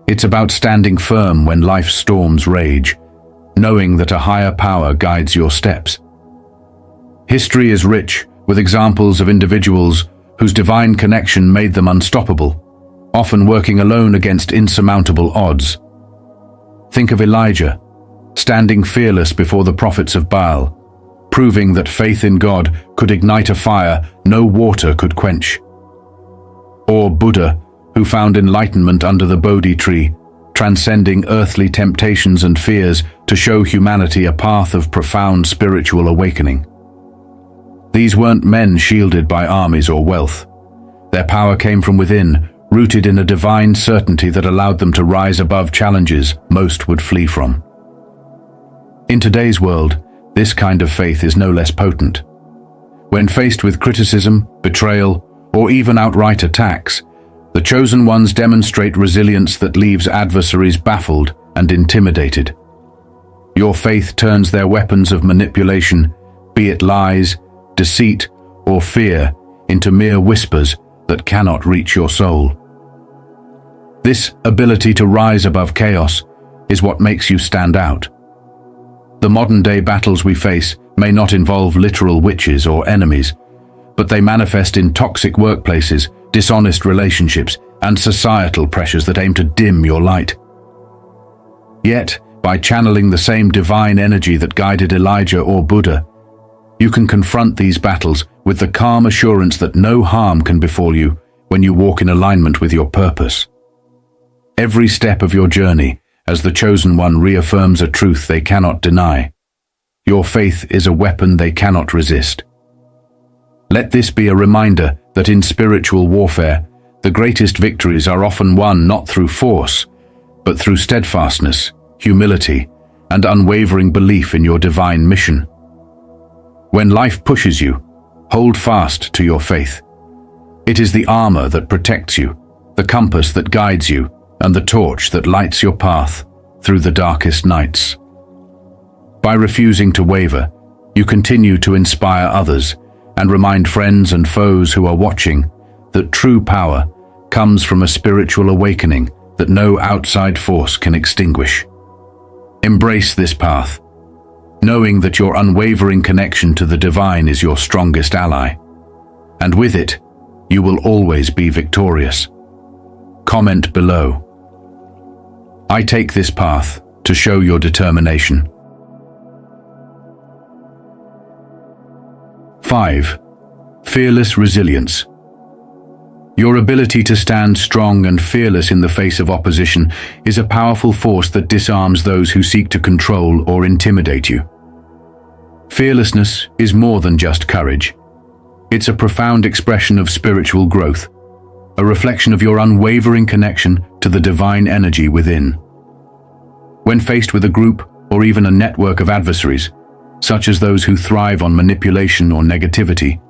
it's about standing firm when life's storms rage, knowing that a higher power guides your steps. History is rich with examples of individuals whose divine connection made them unstoppable, often working alone against insurmountable odds. Think of Elijah, standing fearless before the prophets of Baal, proving that faith in God could ignite a fire no water could quench. Or Buddha, who found enlightenment under the Bodhi tree, transcending earthly temptations and fears to show humanity a path of profound spiritual awakening. These weren't men shielded by armies or wealth. Their power came from within, rooted in a divine certainty that allowed them to rise above challenges most would flee from. In today's world, this kind of faith is no less potent. When faced with criticism, betrayal, or even outright attacks, the chosen ones demonstrate resilience that leaves adversaries baffled and intimidated. Your faith turns their weapons of manipulation, be it lies, deceit, or fear, into mere whispers that cannot reach your soul. This ability to rise above chaos is what makes you stand out. The modern-day battles we face may not involve literal witches or enemies, but they manifest in toxic workplaces, dishonest relationships, and societal pressures that aim to dim your light. Yet, by channeling the same divine energy that guided Elijah or Buddha, you can confront these battles with the calm assurance that no harm can befall you when you walk in alignment with your purpose. Every step of your journey, as the chosen one, reaffirms a truth they cannot deny. Your faith is a weapon they cannot resist. Let this be a reminder that in spiritual warfare, the greatest victories are often won not through force, but through steadfastness, humility, and unwavering belief in your divine mission. When life pushes you, hold fast to your faith. It is the armor that protects you, the compass that guides you, and the torch that lights your path through the darkest nights. By refusing to waver, you continue to inspire others and remind friends and foes who are watching that true power comes from a spiritual awakening that no outside force can extinguish. Embrace this path, knowing that your unwavering connection to the divine is your strongest ally, and with it, you will always be victorious. Comment below. I take this path to show your determination. 5. Fearless resilience. Your ability to stand strong and fearless in the face of opposition is a powerful force that disarms those who seek to control or intimidate you. Fearlessness is more than just courage. It's a profound expression of spiritual growth, a reflection of your unwavering connection to the divine energy within. When faced with a group or even a network of adversaries, such as those who thrive on manipulation or negativity,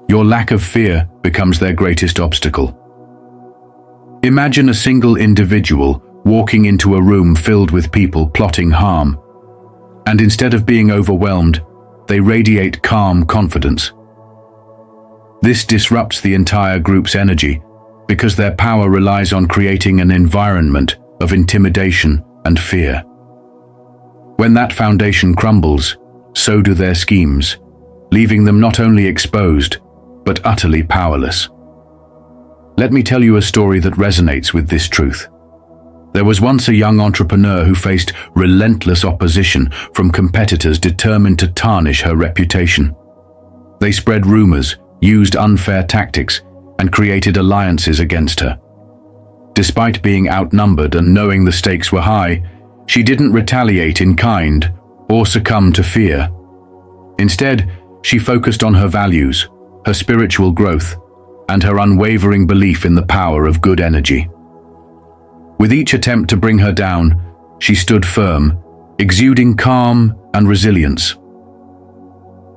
your lack of fear becomes their greatest obstacle. Imagine a single individual walking into a room filled with people plotting harm, and instead of being overwhelmed, they radiate calm confidence. This disrupts the entire group's energy because their power relies on creating an environment of intimidation and fear. When that foundation crumbles, so do their schemes, leaving them not only exposed, but utterly powerless. Let me tell you a story that resonates with this truth. There was once a young entrepreneur who faced relentless opposition from competitors determined to tarnish her reputation. They spread rumors, used unfair tactics, and created alliances against her. Despite being outnumbered and knowing the stakes were high, she didn't retaliate in kind or succumb to fear. Instead, she focused on her values, her spiritual growth, and her unwavering belief in the power of good energy. With each attempt to bring her down, she stood firm, exuding calm and resilience.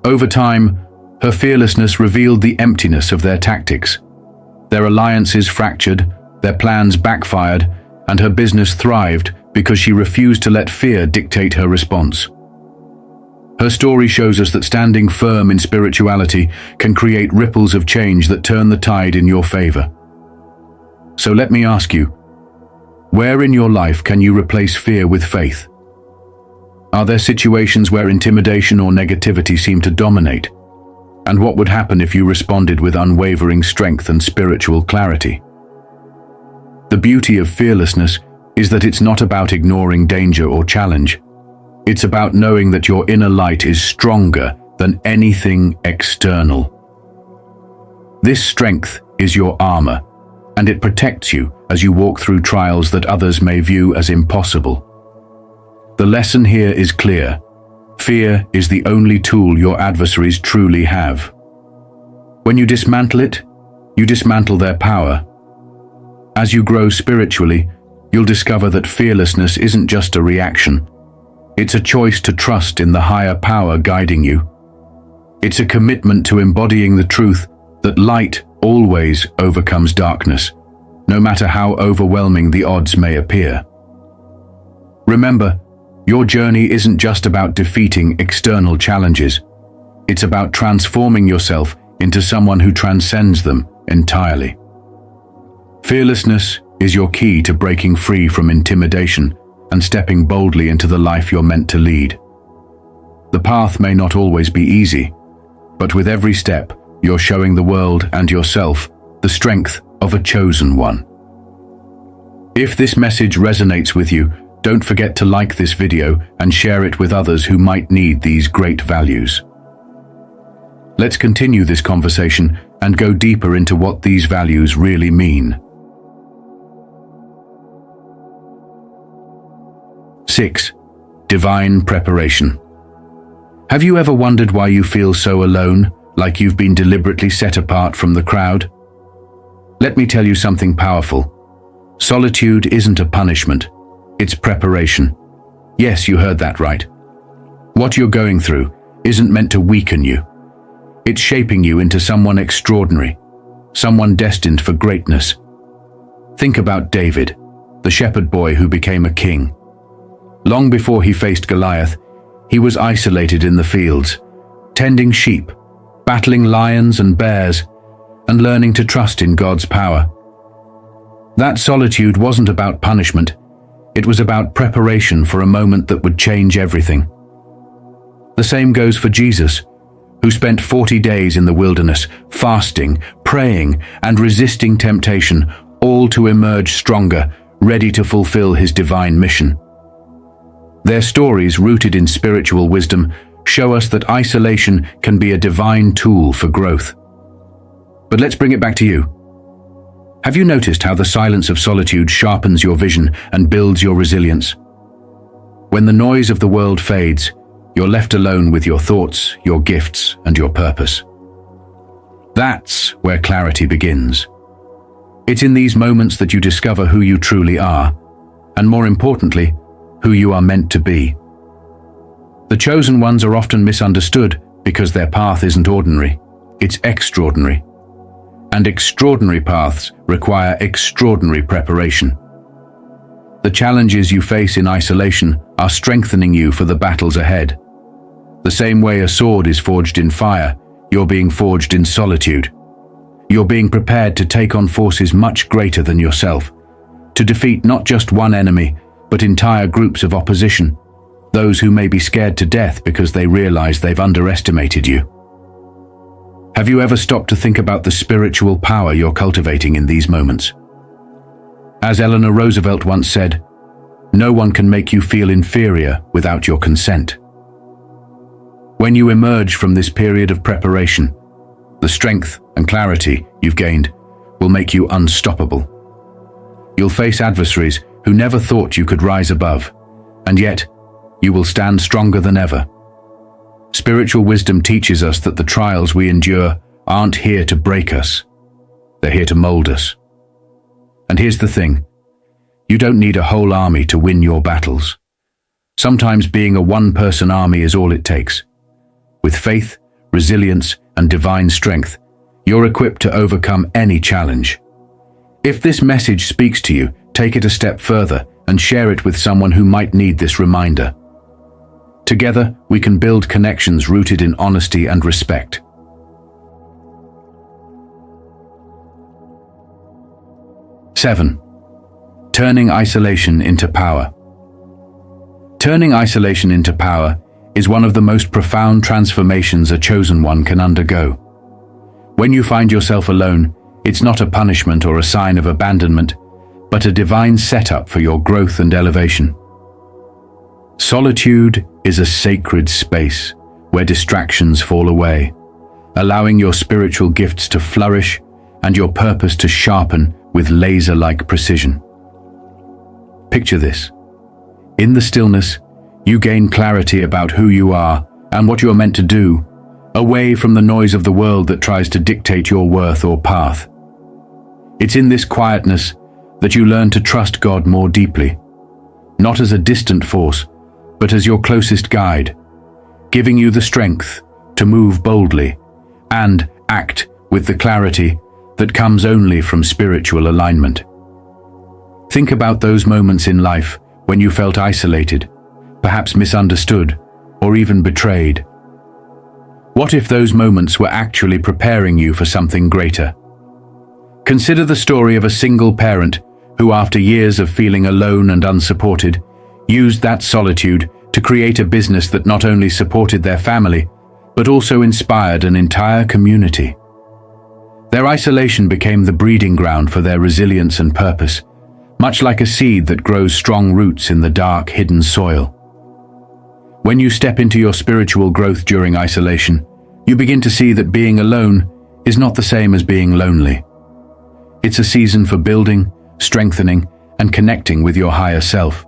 Over time, her fearlessness revealed the emptiness of their tactics. Their alliances fractured, their plans backfired, and her business thrived because she refused to let fear dictate her response. Her story shows us that standing firm in spirituality can create ripples of change that turn the tide in your favor. So let me ask you, where in your life can you replace fear with faith? Are there situations where intimidation or negativity seem to dominate? And what would happen if you responded with unwavering strength and spiritual clarity? The beauty of fearlessness is that it's not about ignoring danger or challenge. It's about knowing that your inner light is stronger than anything external. This strength is your armor, and it protects you as you walk through trials that others may view as impossible. The lesson here is clear. Fear is the only tool your adversaries truly have. When you dismantle it, you dismantle their power. As you grow spiritually, you'll discover that fearlessness isn't just a reaction. It's a choice to trust in the higher power guiding you. It's a commitment to embodying the truth that light always overcomes darkness, no matter how overwhelming the odds may appear. Remember, your journey isn't just about defeating external challenges. It's about transforming yourself into someone who transcends them entirely. Fearlessness is your key to breaking free from intimidation and stepping boldly into the life you're meant to lead. The path may not always be easy, but with every step, you're showing the world and yourself the strength of a chosen one. If this message resonates with you, don't forget to like this video and share it with others who might need these great values. Let's continue this conversation and go deeper into what these values really mean. 6. Divine preparation. Have you ever wondered why you feel so alone, like you've been deliberately set apart from the crowd? Let me tell you something powerful. Solitude isn't a punishment, it's preparation. Yes, you heard that right. What you're going through isn't meant to weaken you. It's shaping you into someone extraordinary, someone destined for greatness. Think about David, the shepherd boy who became a king. Long before he faced Goliath, he was isolated in the fields, tending sheep, battling lions and bears, and learning to trust in God's power. That solitude wasn't about punishment, it was about preparation for a moment that would change everything. The same goes for Jesus, who spent 40 days in the wilderness, fasting, praying, and resisting temptation, all to emerge stronger, ready to fulfill his divine mission. Their stories, rooted in spiritual wisdom, show us that isolation can be a divine tool for growth. But let's bring it back to you. Have you noticed how the silence of solitude sharpens your vision and builds your resilience? When the noise of the world fades, you're left alone with your thoughts, your gifts, and your purpose. That's where clarity begins. It's in these moments that you discover who you truly are, and more importantly, who you are meant to be. The chosen ones are often misunderstood because their path isn't ordinary, it's extraordinary. And extraordinary paths require extraordinary preparation. The challenges you face in isolation are strengthening you for the battles ahead. The same way a sword is forged in fire, you're being forged in solitude. You're being prepared to take on forces much greater than yourself, to defeat not just one enemy, but entire groups of opposition, those who may be scared to death because they realize they've underestimated you. Have you ever stopped to think about the spiritual power you're cultivating in these moments? As Eleanor Roosevelt once said, "No one can make you feel inferior without your consent." When you emerge from this period of preparation, the strength and clarity you've gained will make you unstoppable. You'll face adversaries who never thought you could rise above, and yet you will stand stronger than ever. Spiritual wisdom teaches us that the trials we endure aren't here to break us. They're here to mold us. And here's the thing, you don't need a whole army to win your battles. Sometimes being a one-person army is all it takes. With faith, resilience, and divine strength, you're equipped to overcome any challenge. If this message speaks to you, take it a step further and share it with someone who might need this reminder. Together, we can build connections rooted in honesty and respect. Seven, turning isolation into power. Turning isolation into power is one of the most profound transformations a chosen one can undergo. When you find yourself alone, it's not a punishment or a sign of abandonment, but a divine setup for your growth and elevation. Solitude is a sacred space where distractions fall away, allowing your spiritual gifts to flourish and your purpose to sharpen with laser-like precision. Picture this. In the stillness, you gain clarity about who you are and what you are meant to do, away from the noise of the world that tries to dictate your worth or path. It's in this quietness that you learn to trust God more deeply, not as a distant force, but as your closest guide, giving you the strength to move boldly and act with the clarity that comes only from spiritual alignment. Think about those moments in life when you felt isolated, perhaps misunderstood, or even betrayed. What if those moments were actually preparing you for something greater? Consider the story of a single parent who, after years of feeling alone and unsupported, used that solitude to create a business that not only supported their family, but also inspired an entire community. Their isolation became the breeding ground for their resilience and purpose, much like a seed that grows strong roots in the dark, hidden soil. When you step into your spiritual growth during isolation, you begin to see that being alone is not the same as being lonely. It's a season for building, strengthening, and connecting with your higher self.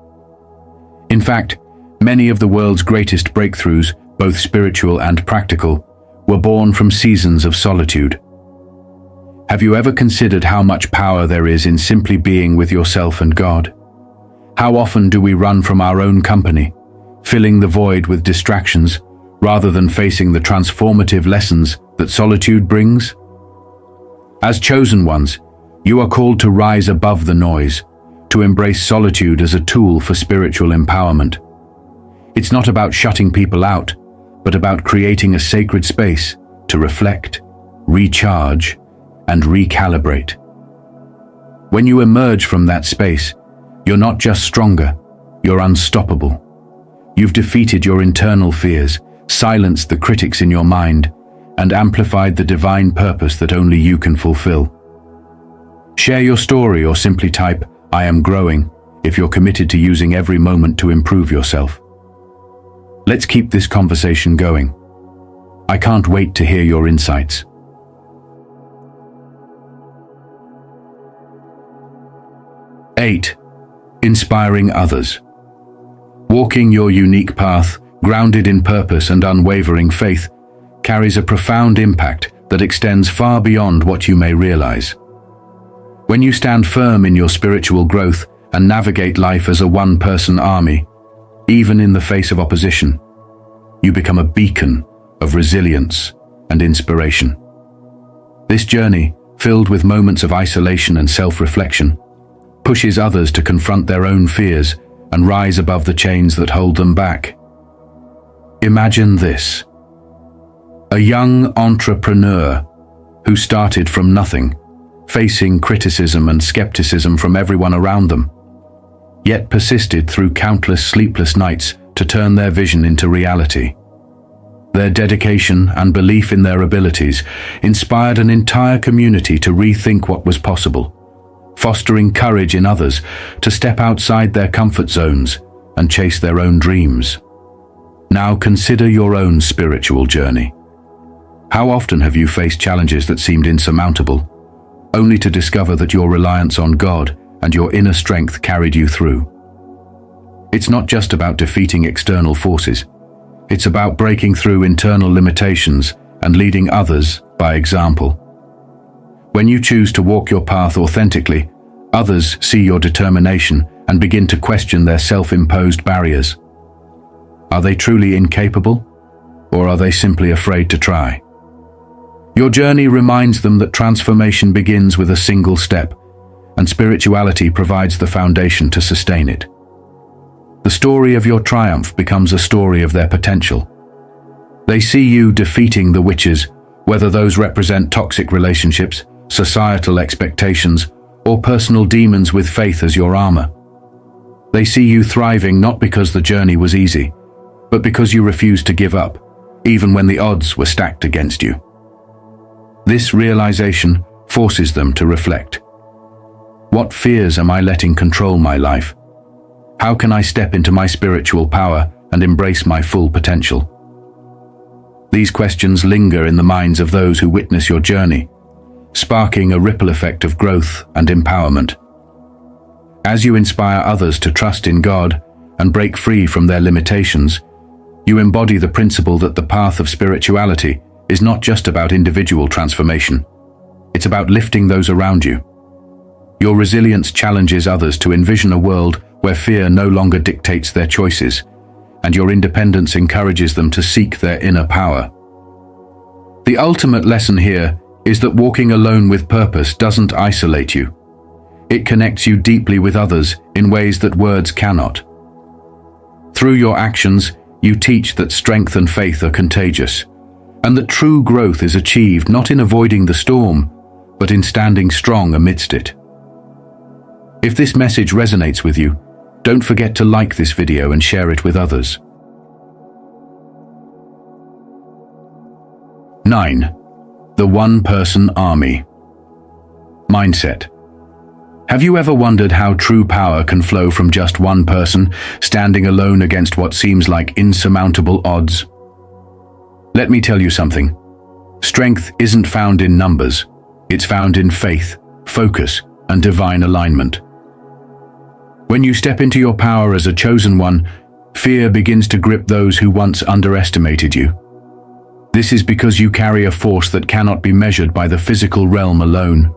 In fact, many of the world's greatest breakthroughs, both spiritual and practical, were born from seasons of solitude. Have you ever considered how much power there is in simply being with yourself and God? How often do we run from our own company, filling the void with distractions, rather than facing the transformative lessons that solitude brings? As chosen ones, you are called to rise above the noise, to embrace solitude as a tool for spiritual empowerment. It's not about shutting people out, but about creating a sacred space to reflect, recharge, and recalibrate. When you emerge from that space, you're not just stronger, you're unstoppable. You've defeated your internal fears, silenced the critics in your mind, and amplified the divine purpose that only you can fulfill. Share your story or simply type, "I am growing," if you're committed to using every moment to improve yourself. Let's keep this conversation going. I can't wait to hear your insights. 8. Inspiring others. Walking your unique path, grounded in purpose and unwavering faith, carries a profound impact that extends far beyond what you may realize. When you stand firm in your spiritual growth and navigate life as a one-person army, even in the face of opposition, you become a beacon of resilience and inspiration. This journey, filled with moments of isolation and self-reflection, pushes others to confront their own fears and rise above the chains that hold them back. Imagine this: a young entrepreneur who started from nothing, facing criticism and skepticism from everyone around them, yet persisted through countless sleepless nights to turn their vision into reality. Their dedication and belief in their abilities inspired an entire community to rethink what was possible, fostering courage in others to step outside their comfort zones and chase their own dreams. Now consider your own spiritual journey. How often have you faced challenges that seemed insurmountable, only to discover that your reliance on God and your inner strength carried you through? It's not just about defeating external forces. It's about breaking through internal limitations and leading others by example. When you choose to walk your path authentically, others see your determination and begin to question their self-imposed barriers. Are they truly incapable, or are they simply afraid to try? Your journey reminds them that transformation begins with a single step, and spirituality provides the foundation to sustain it. The story of your triumph becomes a story of their potential. They see you defeating the witches, whether those represent toxic relationships, societal expectations, or personal demons with faith as your armor. They see you thriving not because the journey was easy, but because you refused to give up, even when the odds were stacked against you. This realization forces them to reflect. What fears am I letting control my life? How can I step into my spiritual power and embrace my full potential? These questions linger in the minds of those who witness your journey, sparking a ripple effect of growth and empowerment. As you inspire others to trust in God and break free from their limitations, you embody the principle that the path of spirituality is not just about individual transformation. It's about lifting those around you. Your resilience challenges others to envision a world where fear no longer dictates their choices, and your independence encourages them to seek their inner power. The ultimate lesson here is that walking alone with purpose doesn't isolate you. It connects you deeply with others in ways that words cannot. Through your actions, you teach that strength and faith are contagious, and that true growth is achieved not in avoiding the storm, but in standing strong amidst it. If this message resonates with you, don't forget to like this video and share it with others. 9. The one-person army. Mindset. Have you ever wondered how true power can flow from just one person, standing alone against what seems like insurmountable odds? Let me tell you something. Strength isn't found in numbers. It's found in faith, focus, and divine alignment. When you step into your power as a chosen one, fear begins to grip those who once underestimated you. This is because you carry a force that cannot be measured by the physical realm alone.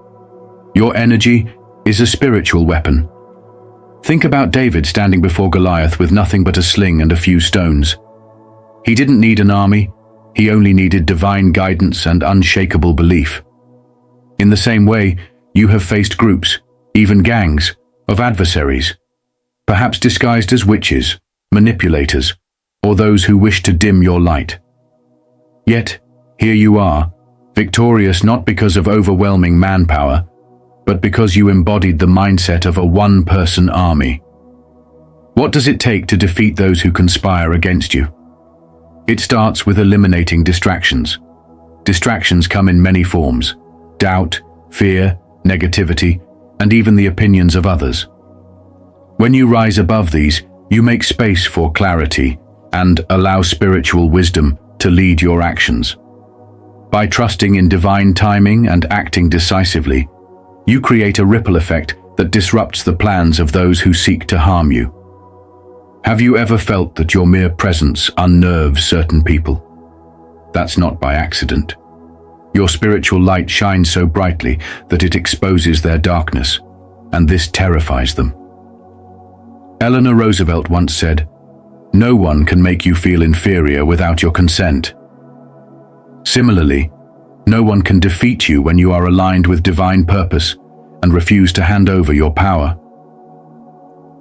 Your energy is a spiritual weapon. Think about David standing before Goliath with nothing but a sling and a few stones. He didn't need an army, he only needed divine guidance and unshakable belief. In the same way, you have faced groups, even gangs, of adversaries, perhaps disguised as witches, manipulators, or those who wish to dim your light. Yet, here you are, victorious not because of overwhelming manpower, but because you embodied the mindset of a one-person army. What does it take to defeat those who conspire against you? It starts with eliminating distractions. distractions come in many forms: doubt, fear, negativity, and even the opinions of others. When you rise above these, you make space for clarity and allow spiritual wisdom to lead your actions. By trusting in divine timing and acting decisively, you create a ripple effect that disrupts the plans of those who seek to harm you. Have you ever felt that your mere presence unnerves certain people? That's not by accident. Your spiritual light shines so brightly that it exposes their darkness, and this terrifies them. Eleanor Roosevelt once said, "No one can make you feel inferior without your consent." Similarly, no one can defeat you when you are aligned with divine purpose and refuse to hand over your power.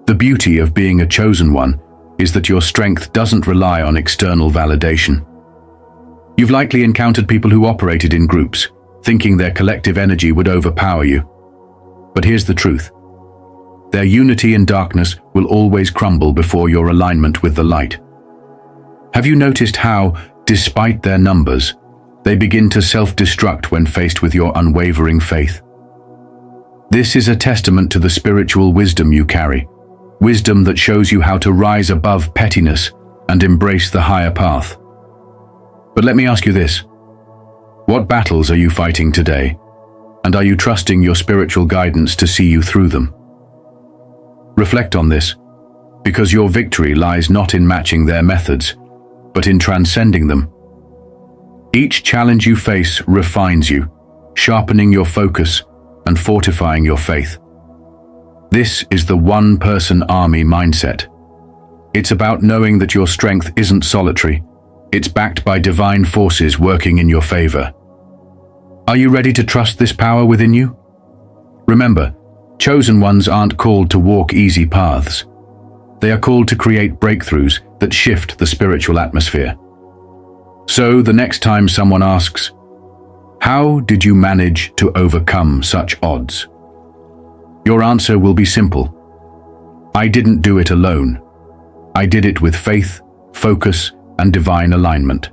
The beauty of being a chosen one is that your strength doesn't rely on external validation. You've likely encountered people who operated in groups, thinking their collective energy would overpower you. But here's the truth. Their unity in darkness will always crumble before your alignment with the light. Have you noticed how, despite their numbers, they begin to self-destruct when faced with your unwavering faith? This is a testament to the spiritual wisdom you carry, wisdom that shows you how to rise above pettiness and embrace the higher path. But let me ask you this. What battles are you fighting today? And are you trusting your spiritual guidance to see you through them? Reflect on this, because your victory lies not in matching their methods, but in transcending them. Each challenge you face refines you, sharpening your focus and fortifying your faith. This is the one-person army mindset. It's about knowing that your strength isn't solitary. It's backed by divine forces working in your favor. Are you ready to trust this power within you? Remember, chosen ones aren't called to walk easy paths. They are called to create breakthroughs that shift the spiritual atmosphere. So the next time someone asks, "How did you manage to overcome such odds?" your answer will be simple. I didn't do it alone. I did it with faith, focus, and divine alignment.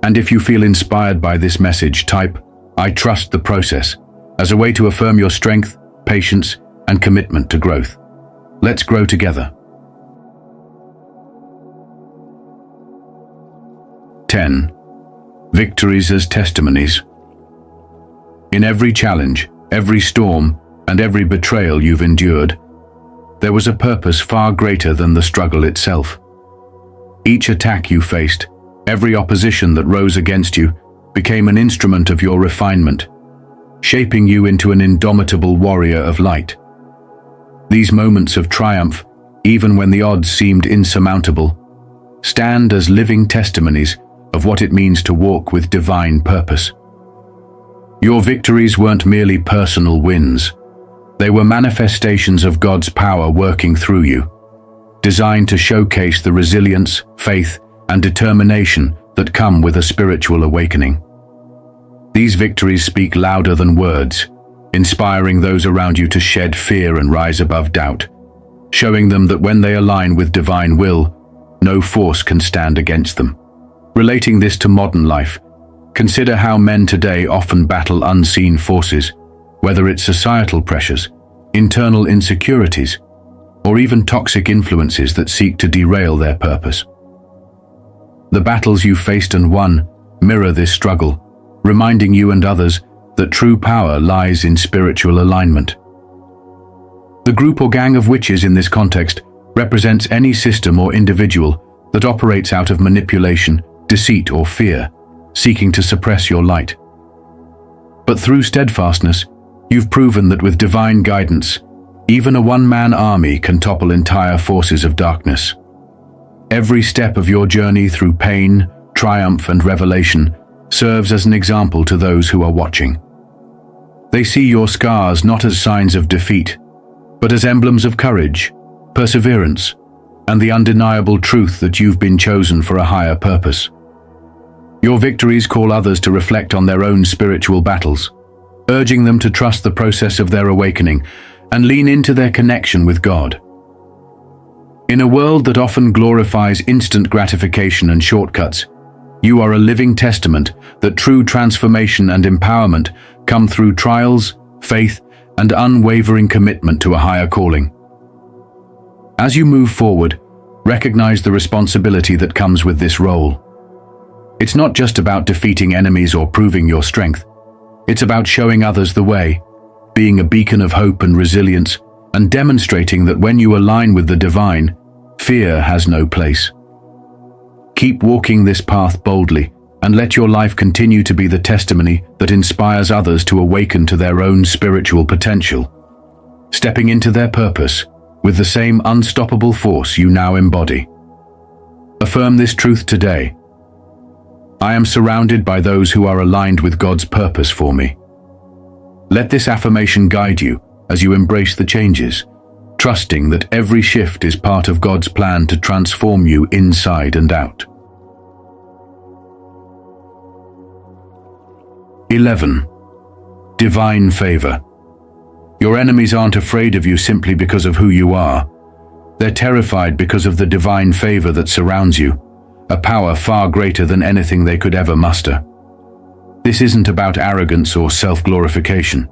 And if you feel inspired by this message, type, "I trust the process," as a way to affirm your strength, patience, and commitment to growth. Let's grow together. 10. Victories as testimonies. In every challenge, every storm, and every betrayal you've endured, there was a purpose far greater than the struggle itself. Each attack you faced, every opposition that rose against you, became an instrument of your refinement, shaping you into an indomitable warrior of light. These moments of triumph, even when the odds seemed insurmountable, stand as living testimonies of what it means to walk with divine purpose. Your victories weren't merely personal wins. They were manifestations of God's power working through you, designed to showcase the resilience, faith, and determination that come with a spiritual awakening. These victories speak louder than words, inspiring those around you to shed fear and rise above doubt, showing them that when they align with divine will, no force can stand against them. Relating this to modern life, consider how men today often battle unseen forces, whether it's societal pressures, internal insecurities, or even toxic influences that seek to derail their purpose. The battles you faced and won mirror this struggle, reminding you and others that true power lies in spiritual alignment. The group or gang of witches in this context represents any system or individual that operates out of manipulation, deceit, or fear, seeking to suppress your light. But through steadfastness, you've proven that with divine guidance, even a one-man army can topple entire forces of darkness. Every step of your journey through pain, triumph, and revelation serves as an example to those who are watching. They see your scars not as signs of defeat, but as emblems of courage, perseverance, and the undeniable truth that you've been chosen for a higher purpose. Your victories call others to reflect on their own spiritual battles, urging them to trust the process of their awakening and lean into their connection with God. In a world that often glorifies instant gratification and shortcuts, You are a living testament that true transformation and empowerment come through trials, faith, and unwavering commitment to a higher calling. As you move forward, recognize the responsibility that comes with this role. It's not just about defeating enemies or proving your strength. It's about showing others the way, being a beacon of hope and resilience, and demonstrating that when you align with the divine, fear has no place. Keep walking this path boldly, and let your life continue to be the testimony that inspires others to awaken to their own spiritual potential, stepping into their purpose with the same unstoppable force you now embody. Affirm this truth today. I am surrounded by those who are aligned with God's purpose for me. Let this affirmation guide you as you embrace the changes, trusting that every shift is part of God's plan to transform you inside and out. 11. Divine favor. Your enemies aren't afraid of you simply because of who you are. They're terrified because of the divine favor that surrounds you, a power far greater than anything they could ever muster. This isn't about arrogance or self-glorification.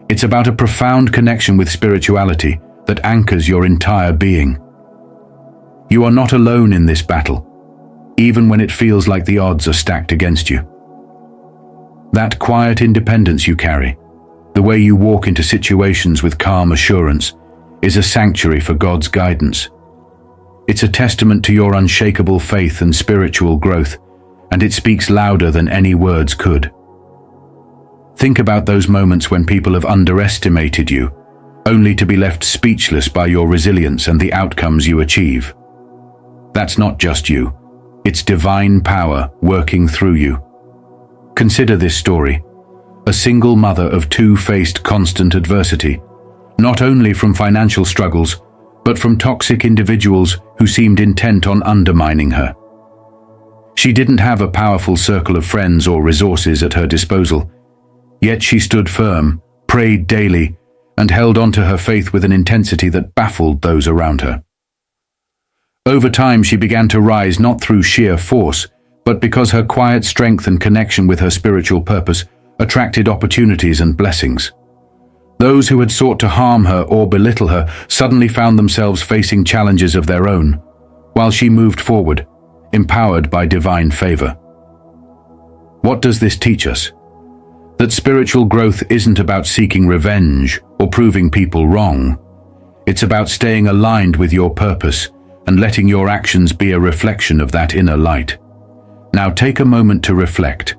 It's about a profound connection with spirituality that anchors your entire being. You are not alone in this battle, even when it feels like the odds are stacked against you. That quiet independence you carry, the way you walk into situations with calm assurance, is a sanctuary for God's guidance. It's a testament to your unshakable faith and spiritual growth, and it speaks louder than any words could. Think about those moments when people have underestimated you, only to be left speechless by your resilience and the outcomes you achieve. That's not just you, it's divine power working through you. Consider this story. A single mother of two faced constant adversity, not only from financial struggles, but from toxic individuals who seemed intent on undermining her. She didn't have a powerful circle of friends or resources at her disposal, yet she stood firm, prayed daily, and held on to her faith with an intensity that baffled those around her. Over time, she began to rise not through sheer force, but because her quiet strength and connection with her spiritual purpose attracted opportunities and blessings. Those who had sought to harm her or belittle her suddenly found themselves facing challenges of their own, while she moved forward, empowered by divine favor. What does this teach us? That spiritual growth isn't about seeking revenge or proving people wrong. It's about staying aligned with your purpose and letting your actions be a reflection of that inner light. Now take a moment to reflect.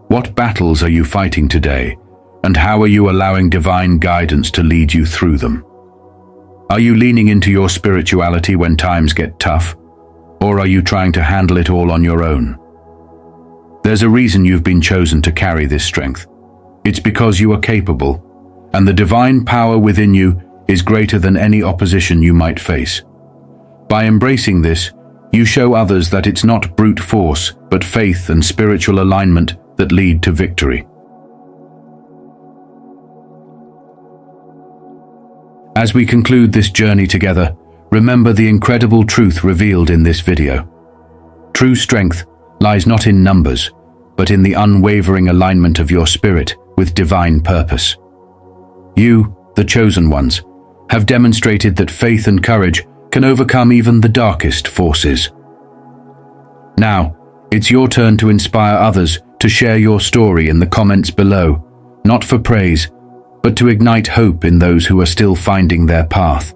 What battles are you fighting today, and how are you allowing divine guidance to lead you through them? Are you leaning into your spirituality when times get tough, or are you trying to handle it all on your own? There's a reason you've been chosen to carry this strength. It's because you are capable, and the divine power within you is greater than any opposition you might face. By embracing this, you show others that it's not brute force, but faith and spiritual alignment that lead to victory. As we conclude this journey together, remember the incredible truth revealed in this video. True strength lies not in numbers, but in the unwavering alignment of your spirit with divine purpose. You, the chosen ones, have demonstrated that faith and courage can overcome even the darkest forces. Now, it's your turn to inspire others to share your story in the comments below, not for praise, but to ignite hope in those who are still finding their path.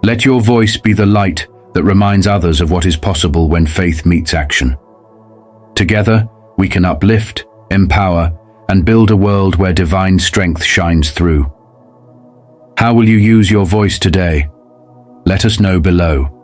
Let your voice be the light that reminds others of what is possible when faith meets action. Together, we can uplift, empower, and build a world where divine strength shines through. How will you use your voice today? Let us know below.